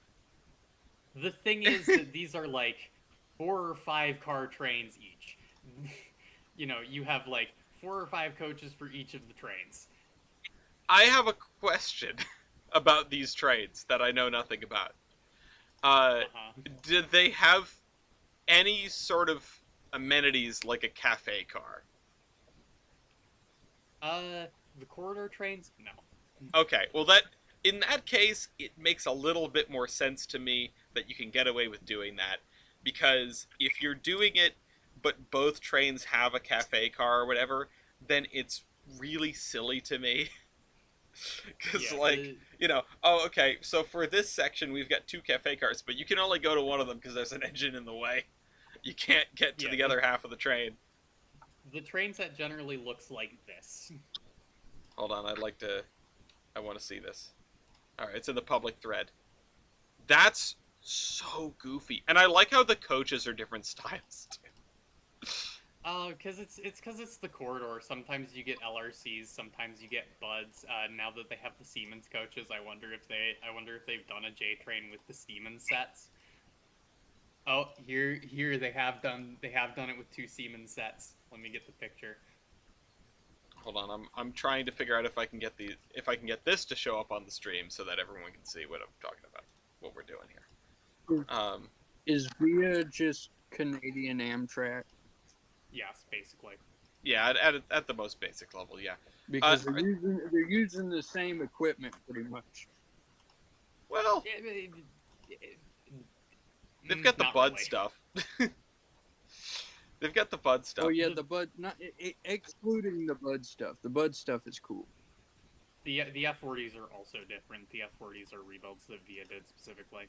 The thing is that these are like 4 or 5 car trains each. You have like 4 or 5 coaches for each of the trains. I have a question about these trains that I know nothing about. Did they have any sort of amenities like a cafe car? The corridor trains? No. Okay, well in that case, it makes a little bit more sense to me that you can get away with doing that, because if you're doing it, but both trains have a cafe car or whatever, then it's really silly to me. Because, oh, okay, so for this section, we've got 2 cafe cars, but you can only go to one of them because there's an engine in the way. You can't get to the other half of the train. The train set generally looks like this. Hold on, I want to see this. Alright, it's in the public thread. That's so goofy. And I like how the coaches are different styles, too. Because it's the corridor. Sometimes you get LRCs, sometimes you get Buds. Now that they have the Siemens coaches, I wonder if they've done a J train with the Siemens sets. Oh, here they have done it with 2 Siemens sets. Let me get the picture. Hold on, I'm trying to figure out if I can get this to show up on the stream so that everyone can see what I'm talking about, what we're doing here. Is VIA just Canadian Amtrak? Yes, basically. Yeah, at the most basic level, yeah. Because they're using the same equipment pretty much. Well, they've got the Bud really. stuff. They've got the Bud stuff. Oh yeah, the Bud, excluding the Bud stuff. The Bud stuff is cool. The F40s are also different. The F40s are rebuilds that VIA did specifically.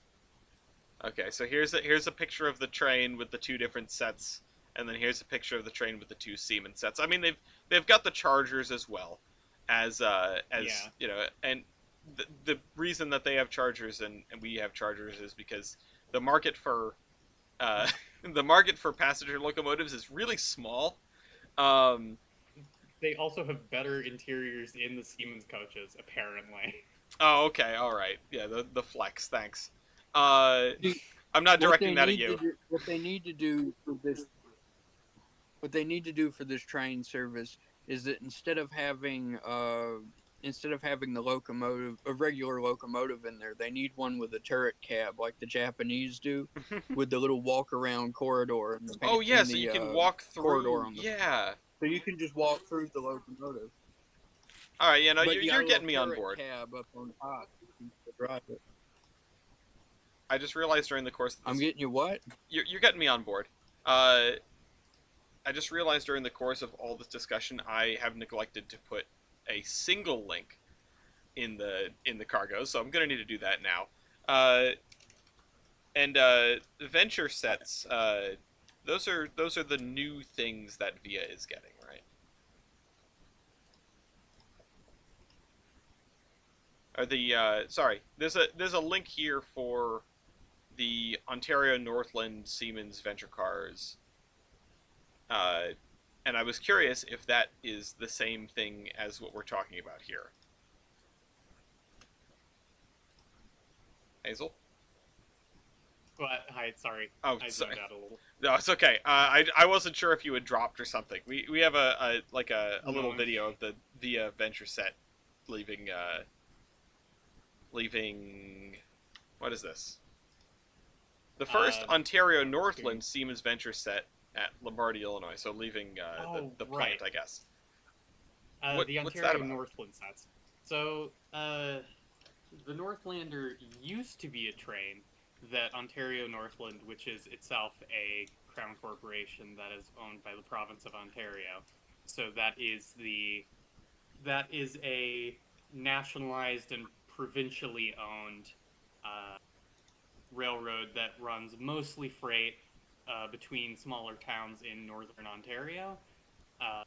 Okay, so here's a picture of the train with the 2 different sets, and then here's a picture of the train with the 2 Siemens sets. I mean, they've got the Chargers as well, as and the reason that they have Chargers and we have Chargers is because the market for passenger locomotives is really small. They also have better interiors in the Siemens coaches, apparently. Oh, okay, all right, yeah, the flex, thanks. I'm not directing that at you. What they need to do for this train service is that instead of having the locomotive, a regular locomotive in there, they need one with a turret cab like the Japanese do, with the little walk around corridor. Oh yeah, so you can walk through. Corridor on the yeah. So you can just walk through the locomotive. All right, you're getting me on board. Cab up on top. You can drive it. I just realized during the course of this, I'm getting you what? You're getting me on board. I just realized during the course of all this discussion, I have neglected to put a single link in the cargo, so I'm gonna need to do that now. The venture sets, those are the new things that VIA is getting, right? Or sorry, there's a link here for the Ontario Northland Siemens venture cars. And I was curious if that is the same thing as what we're talking about here. Hazel? Hi, sorry. Oh, I sorry. zoned out a little. No, it's okay. I wasn't sure if you had dropped or something. We have a little No. video of the VIA venture set leaving leaving. What is this? The first Uh, Ontario Here. Northland Siemens venture set at Lombardy, Illinois. So leaving Oh, the right. plant, I guess. What The what's that Ontario about? Northland sets. So, the Northlander used to be a train that Ontario Northland, which is itself a crown corporation that is owned by the province of Ontario. So that is a nationalized and provincially owned uh, railroad that runs mostly freight between smaller towns in northern Ontario. Um,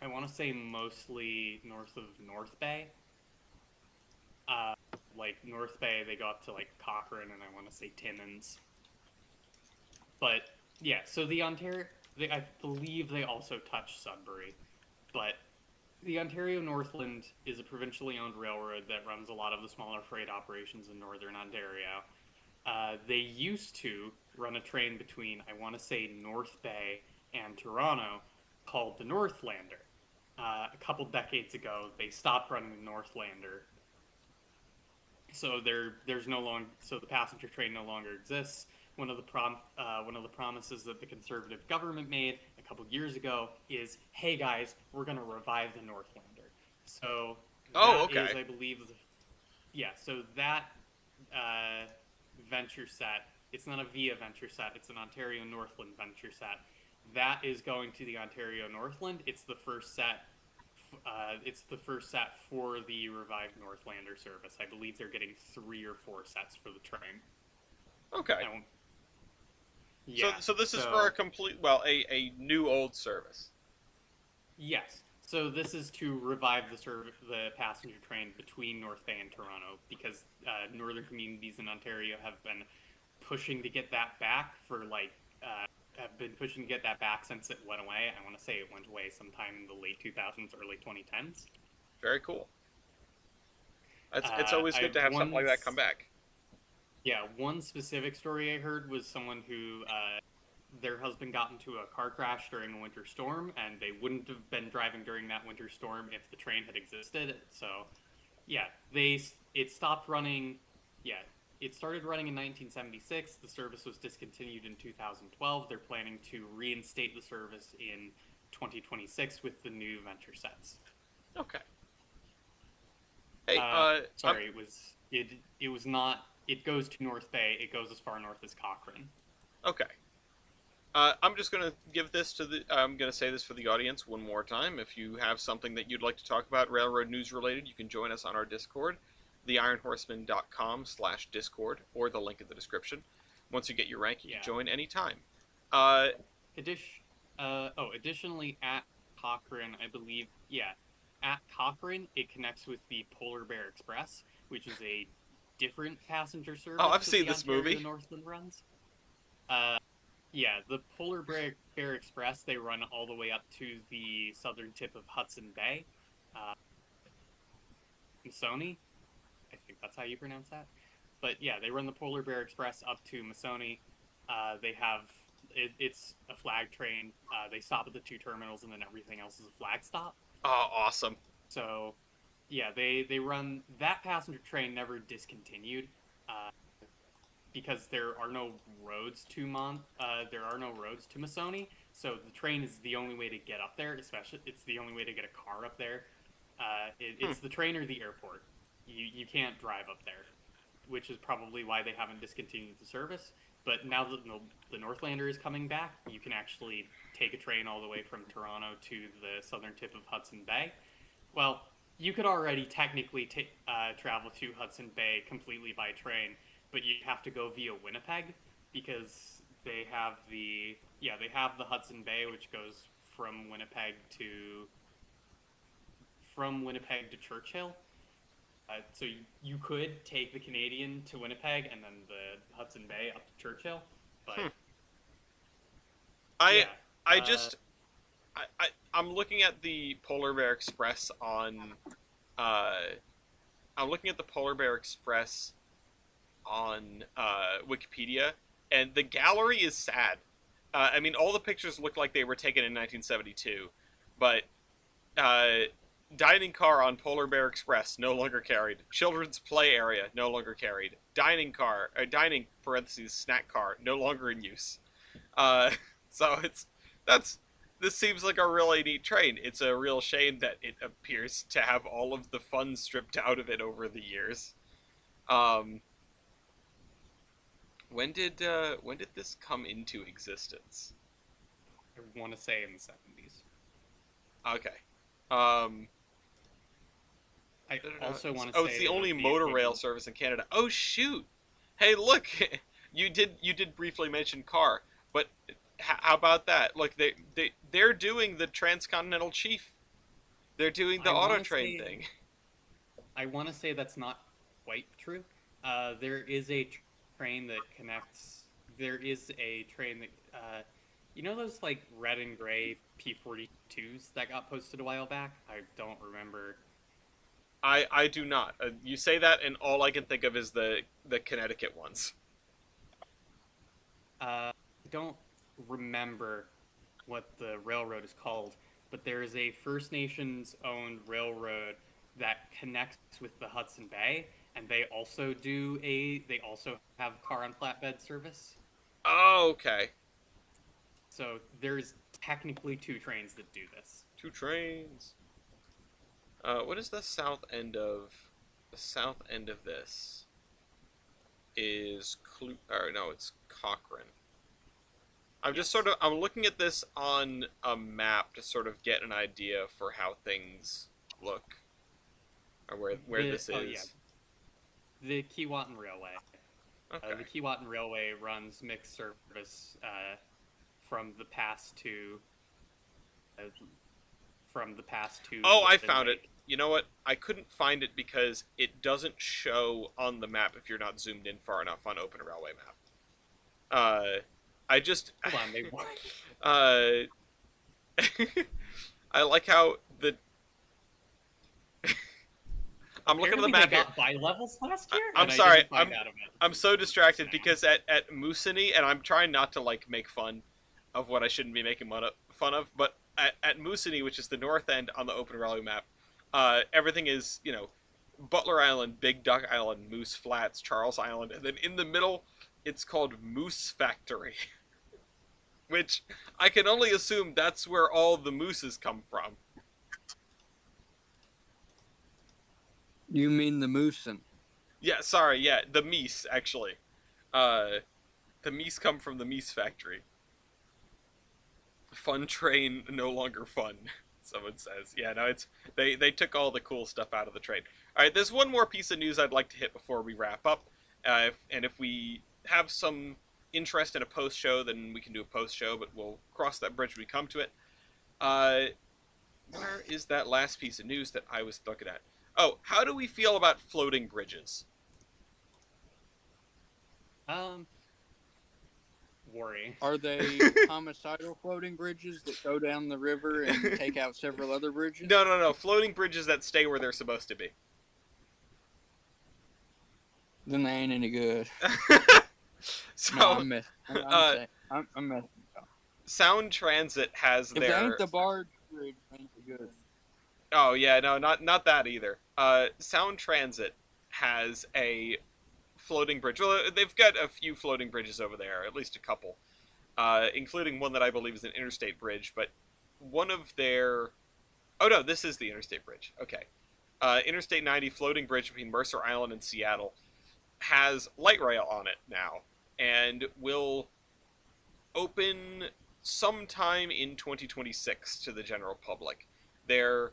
I want to say mostly north of North Bay. Uh, like North Bay, they go up to like Cochrane, and I want to say Timmins. But yeah, so the Ontario, I believe they also touch Sudbury, but the Ontario Northland is a provincially owned railroad that runs a lot of the smaller freight operations in northern Ontario. They used to run a train between, I want to say, North Bay and Toronto called the Northlander. A couple decades ago, they stopped running the Northlander, so there's no long so the passenger train no longer exists. One of the promises that the conservative government made a couple years ago is, hey guys, we're gonna revive the Northlander. So Oh, that is, okay. I believe, yeah. So that uh, venture set, it's not a VIA venture set, it's an Ontario Northland venture set. That is going to the Ontario Northland. It's the first set for the revived Northlander service. I believe they're getting 3 or 4 sets for the train. Okay. I won't, So yeah. so this is for a So complete a new old service. yes. So this is to revive the passenger train between North Bay and Toronto, because northern communities in Ontario pushing to get that back for like have been pushing to get that back since it went away. I want to say it went away sometime in the late 2000s, early 2010s. Very cool. It's always good I to have something like that come once back. Yeah, one specific story I heard was someone who their husband got into a car crash during a winter storm, and they wouldn't have been driving during that winter storm if the train had existed. So, yeah, it stopped running. Yeah, it started running in 1976. The service was discontinued in 2012. They're planning to reinstate the service in 2026 with the new venture sets. Okay. Hey, Sorry, it was not. It goes to North Bay. It goes as far north as Cochrane. okay. I'm just gonna give this to the. I'm gonna say this for the audience one more time. If you have something that you'd like to talk about, railroad news related, you can join us on our Discord, theironhorseman.com/discord, or the link in the description. Once you get your rank, you can Yeah. join anytime. Uh, Addition, Additionally, at Cochrane, I believe, yeah, at Cochrane, it connects with the Polar Bear Express, which is a different passenger oh, service I've that seen the this Ontario movie. Northland runs. Uh, yeah, the Bear Express, they run all the way up to the southern tip of Hudson Bay, uh, Misoni. I think that's how you pronounce that. But yeah, they run the Polar Bear Express up to Misoni. They have it's a flag train. They stop at the 2 terminals, and then everything else is a flag stop. Oh, awesome. So yeah, they run that passenger train never discontinued uh, because there are no roads to Misoni. So the train is the only way to get up there. Especially, it's the only way to get a car up there. Hmm. It's the train or the airport. You can't drive up there, which is probably why they haven't discontinued the service. But now that the Northlander is coming back, you can actually take a train all the way from Toronto to the southern tip of Hudson Bay. Well, you could already technically travel to Hudson Bay completely by train, but you have to go via Winnipeg, because they have the Hudson Bay, which goes from Winnipeg to Churchill. So you could take the Canadian to Winnipeg and then the Hudson Bay up to Churchill, but Hmm. I yeah, I just I'm looking at the Polar Bear Express on uh I'm looking at the Polar Bear Express on Wikipedia, and the gallery is sad. I mean, all the pictures look like they were taken in 1972, but uh, Dining car on Polar Bear Express, no longer carried. Children's play area, no longer carried. Dining car, dining parentheses snack car, no longer in use. Uh, so that's this seems like a really neat train. It's a real shame that it appears to have all of the fun stripped out of it over the years. Um, when did this come into existence? I want to say in the 70s. Okay. Um, I also want to oh, say it's the that only the motor rail equivalent- service in Canada. Oh shoot! Hey, look, you did briefly mention car, but how about that? Look, they're doing the Transcontinental Chief. They're doing the I auto want to train say thing. I want to say that's not quite true. There is a train that connects. There is a train that you know those like red and gray P-42s that got posted a while back. I don't remember. I do not. You say that, and all I can think of is the Connecticut ones. I don't remember what the railroad is called, but there is a First Nations owned railroad that connects with the Hudson Bay, and they also have car on flatbed service. Oh, okay. So there's technically two trains that do this. Two trains. What is the south end of? The south end of this is or no, it's Cochrane. I'm just Yes. I'm looking at this on a map to sort of get an idea for how things look or where this Oh yeah, is. the Keewatin Railway. Okay. The Keewatin Railway runs mixed service from the past to uh, Oh, I London found it. Lake. You know what? I couldn't find it because it doesn't show on the map if you're not zoomed in far enough on Open Railway map. I just Hold on, they uh, I like how the I'm looking at the apparently map they here. got bi-levels last year. I'm and I sorry. didn't find out about it. I'm so distracted Snap. because at Moosonee, and I'm trying not to like make fun of what I shouldn't be making fun of, but at Moosonee, which is the north end on the Open Railway map, everything is Butler Island, Big Duck Island, Moose Flats, Charles Island, and then in the middle, it's called Moose Factory, which I can only assume that's where all the mooses come from. You mean the Moosin? Yeah, sorry, yeah, the meese actually. Uh, the meese come from the Meese Factory. Fun train, no longer fun. Someone says, yeah, no, it's they took all the cool stuff out of the train. All right, there's one more piece of news I'd like to hit before we wrap up, if we have some interest in a post show, then we can do a post show, but we'll cross that bridge when we come to it. Uh, where is that last piece of news that I was looking at? Oh, how do we feel about floating bridges? Um, worry. Are they homicidal floating bridges that go down the river and take out several other bridges? No, no, no. Floating bridges that stay where they're supposed to be. Then they ain't any good. So, No, I'm messing. I'm messing. Sound Transit has If they their. ain't the barge bridge, they ain't good. Oh yeah, no, not that either. Sound Transit has a floating bridge. Well, they've got a few floating bridges over there, at least a couple, including one that I believe is an interstate bridge. But one of their. Oh no, this is the interstate bridge. Okay. Interstate 90 floating bridge between Mercer Island and Seattle has light rail on it now and will open sometime in 2026 to the general public. They're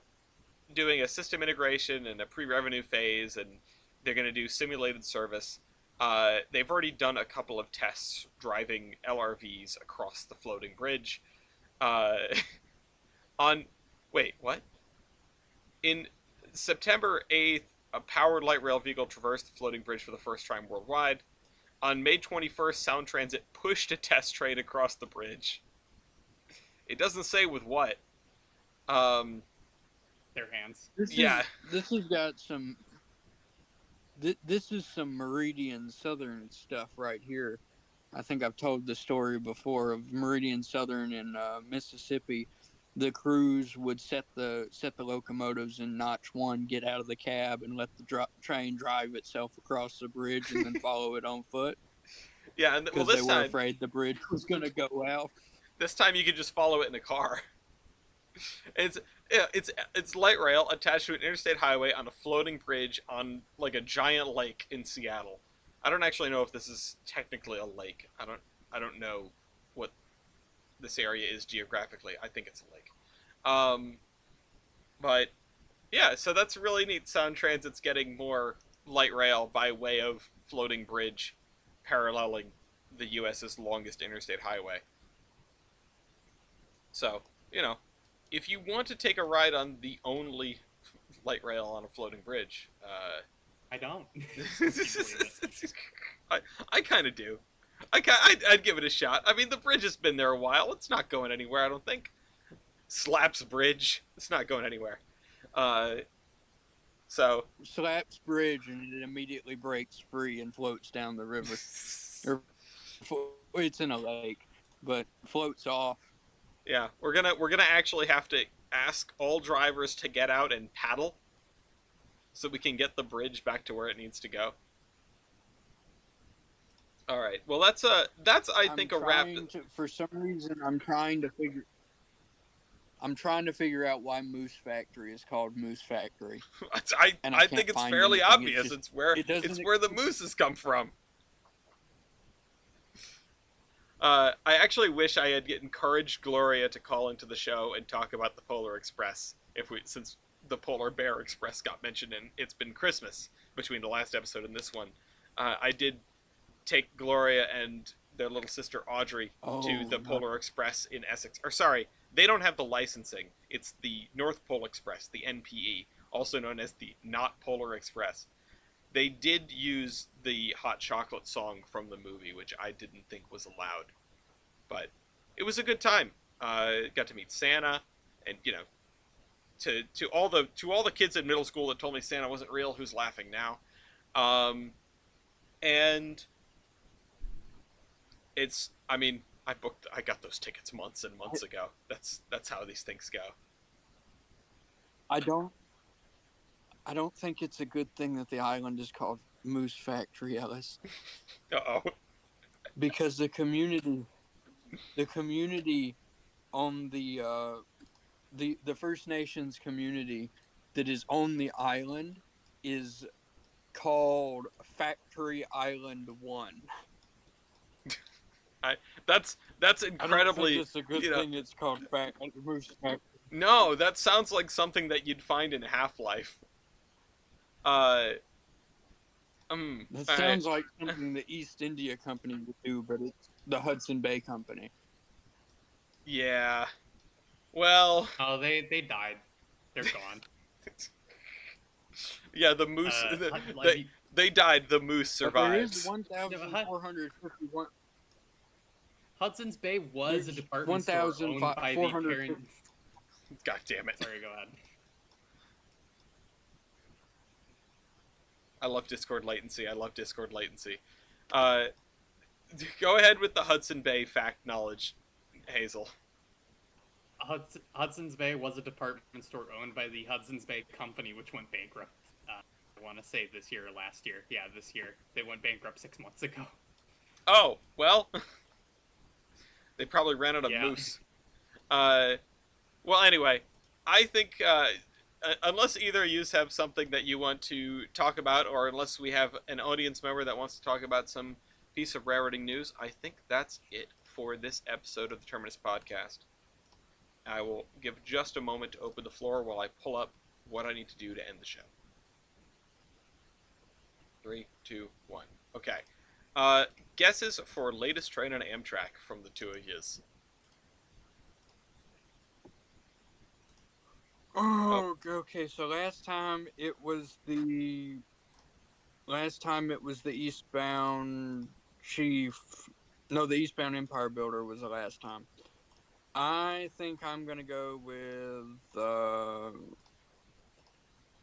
doing a system integration and a pre-revenue phase, and they're going to do simulated service. They've already done a couple of tests driving LRVs across the floating bridge. On wait, what? In September 8th, a powered light rail vehicle traversed the floating bridge for the first time worldwide. On May 21st, Sound Transit pushed a test train across the bridge. It doesn't say with what. Their hands. Yeah. This has got some. This is some Meridian Southern stuff right here. I think I've told the story before of Meridian Southern in Mississippi. the crews would set the locomotives in notch one, get out of the cab, and let the train drive itself across the bridge, and then follow it on foot Yeah, and well, because they were afraid the bridge was going to go out. this time you could just follow it in a car. It's yeah, it's light rail attached to an interstate highway on a floating bridge on like a giant lake in Seattle. I don't actually know if this is technically a lake. I don't know what this area is geographically. I think it's a lake. Um, but yeah, so that's really neat. Sound Transit's getting more light rail by way of floating bridge, paralleling the U.S.'s longest interstate highway. So you know, if you want to take a ride on the only light rail on a floating bridge, I don't. Can you believe it? I kind of do. I'd give it a shot. I mean, the bridge has been there a while. It's not going anywhere, I don't think. Slaps Bridge. It's not going anywhere. Uh, so. Slaps bridge, and it immediately breaks free and floats down the river. Or it's in a lake, but floats off. Yeah, we're gonna actually have to ask all drivers to get out and paddle, so we can get the bridge back to where it needs to go. All right. Well, that's I think a wrap. For some reason, I'm trying to figure out why Moose Factory is called Moose Factory. I think it's fairly obvious. It's where the mooses come from. I actually wish I had encouraged Gloria to call into the show and talk about the Polar Express since the Polar Bear Express got mentioned and it's been Christmas between the last episode and this one. I did take Gloria and their little sister Audrey to the Polar Express in Essex. Or sorry, they don't have the licensing. It's the North Pole Express, the NPE, also known as the Not Polar Express. They did use the hot chocolate song from the movie, which I didn't think was allowed, but it was a good time. Got to meet Santa, and to all the kids in middle school that told me Santa wasn't real, who's laughing now? And I got those tickets months and months ago. That's how these things go. I don't think it's a good thing that the island is called Moose Factory, Ellis. Uh-oh. Because the community on the First Nations community that is on the island is called Factory Island 1. That's incredibly. I don't think it's a good thing it's called Moose Factory. No, that sounds like something that you'd find in Half-Life. That sounds like something the East India Company would do, but it's the Hudson Bay Company. Yeah. Well. Oh, they died. They're gone. Yeah, the moose. They died. The moose survived. There is 1,451. Hudson's Bay was a department store owned by the parent. God damn it! Sorry, go ahead. I love Discord latency. Go ahead with the Hudson Bay fact knowledge, Hazel. Hudson's Bay was a department store owned by the Hudson's Bay Company, which went bankrupt. I want to say this year or last year. Yeah, this year. They went bankrupt 6 months ago. Oh, well. They probably ran out of moose. Well, anyway, I think unless either of you have something that you want to talk about, or unless we have an audience member that wants to talk about some piece of railroading news, I think that's it for this episode of the Terminus podcast. I will give just a moment to open the floor while I pull up what I need to do to end the show. 3, 2, 1. Okay. Guesses for latest train on Amtrak from the two of yous. Oh, okay. So last time it was the eastbound chief. No, the eastbound Empire Builder was the last time. I think I'm gonna go with. I'm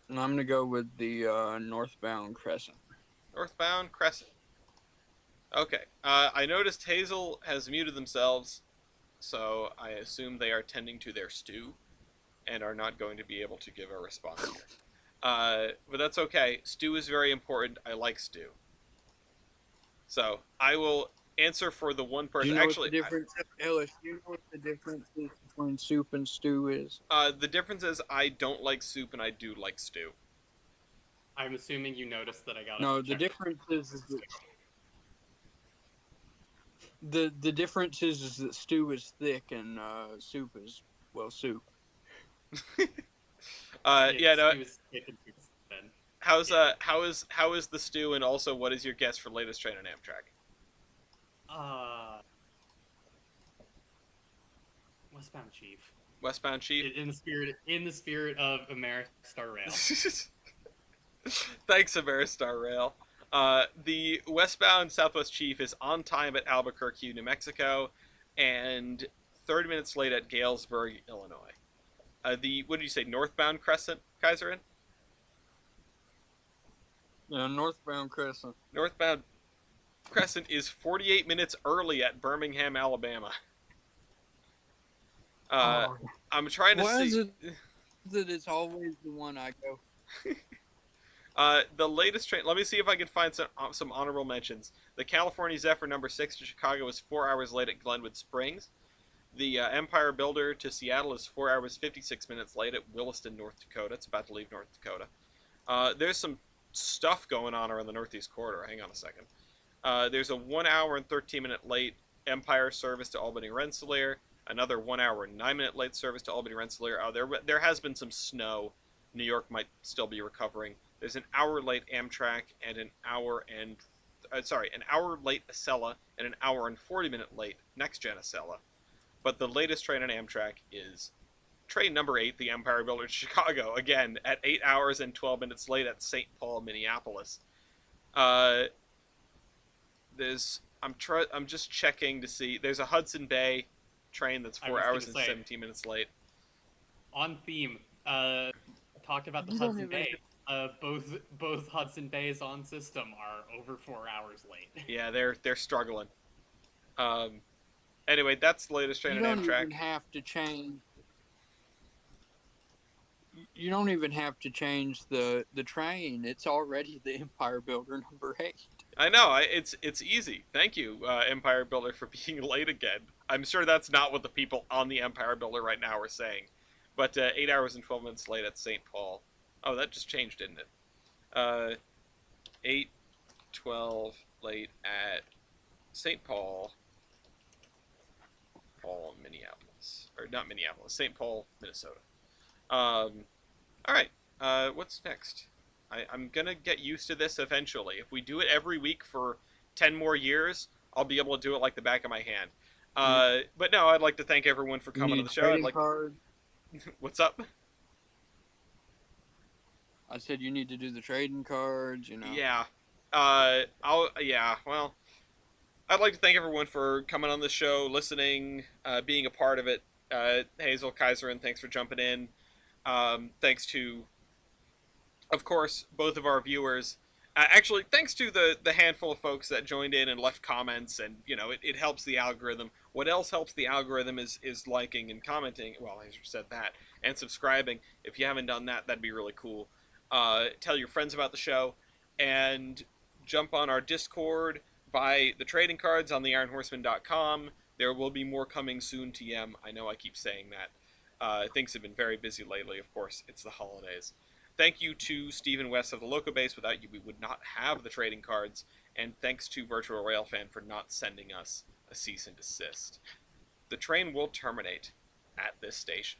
gonna go with the northbound Crescent. Northbound Crescent. Okay. I noticed Hazel has muted themselves. so I assume they are tending to their stew and are not going to be able to give a response here. But that's okay. Stew is very important. I like stew. So I will answer for the one Do you person. know what the Actually, difference, Ellis? Do you know what the difference is between soup and stew is? the difference is I don't like soup and I do like stew. I'm assuming you noticed that I got a No, the check. difference is that the difference is that stew is thick and soup is soup. Yeah, no. It was thick and then. How's Yeah. how is the stew, and also what is your guess for latest train on Amtrak? Uh, Westbound Chief. Westbound Chief. In the spirit of American Star Rail. Thanks, Ameristar Rail. The westbound Southwest Chief is on time at Albuquerque, New Mexico, and 30 minutes late at Galesburg, Illinois. The what did you say? Northbound Crescent, Kaiserin? Yeah, northbound Crescent. Northbound Crescent is 48 minutes early at Birmingham, Alabama. Oh, I'm trying to why see. is it that it's always the one I go? The latest train. Let me see if I can find some honorable mentions. The California Zephyr number 6 to Chicago is 4 hours late at Glenwood Springs. The Empire Builder to Seattle is 4 hours 56 minutes late at Williston, North Dakota. It's about to leave North Dakota. There's some stuff going on around the Northeast Corridor. Hang on a second. There's a 1 hour and 13-minute late Empire service to Albany Rensselaer. Another 1 hour and 9-minute late service to Albany Rensselaer. There has been some snow. New York might still be recovering. There's an hour late Amtrak and an hour late Acela and an hour and 40-minute late Next Gen Acela. But the latest train on Amtrak is train number 8, the Empire Builder to Chicago, again at 8 hours and 12 minutes late at St. Paul, Minneapolis. I'm just checking to see. There's a Hudson Bay train that's 4 hours and 17 minutes late. On theme, talk about the Hudson Bay. Both Hudson Bays on system are over 4 hours late. Yeah, they're struggling. Anyway, that's the latest train on Amtrak. You don't even have to change. You don't even have to change the train. It's already the Empire Builder number 8. I know. It's easy. Thank you, Empire Builder, for being late again. I'm sure that's not what the people on the Empire Builder right now are saying. But 8 hours and 12 minutes late at St. Paul. Oh, that just changed, didn't it? 8:12 late at St. Paul, Minneapolis. Or not Minneapolis, St. Paul, Minnesota. Alright, what's next? I'm gonna get used to this eventually. If we do it every week for 10 more years, I'll be able to do it like the back of my hand. But no, I'd like to thank everyone for coming on the show. What's up? I said you need to do the trading cards, Yeah. Well, I'd like to thank everyone for coming on the show, listening, being a part of it. Hazel, Kaiserin, thanks for jumping in. Thanks to, of course, both of our viewers. Actually, thanks to the handful of folks that joined in and left comments, and, it helps the algorithm. What else helps the algorithm is liking and commenting. Well, I just said that. And subscribing. If you haven't done that, that'd be really cool. Tell your friends about the show, and jump on our Discord, buy the trading cards on theironhorseman.com. There will be more coming soon, TM. I know I keep saying that. Things have been very busy lately, of course. It's the holidays. Thank you to Stephen West of the Loco Base. Without you, we would not have the trading cards. And thanks to Virtual Railfan for not sending us a cease and desist. The train will terminate at this station.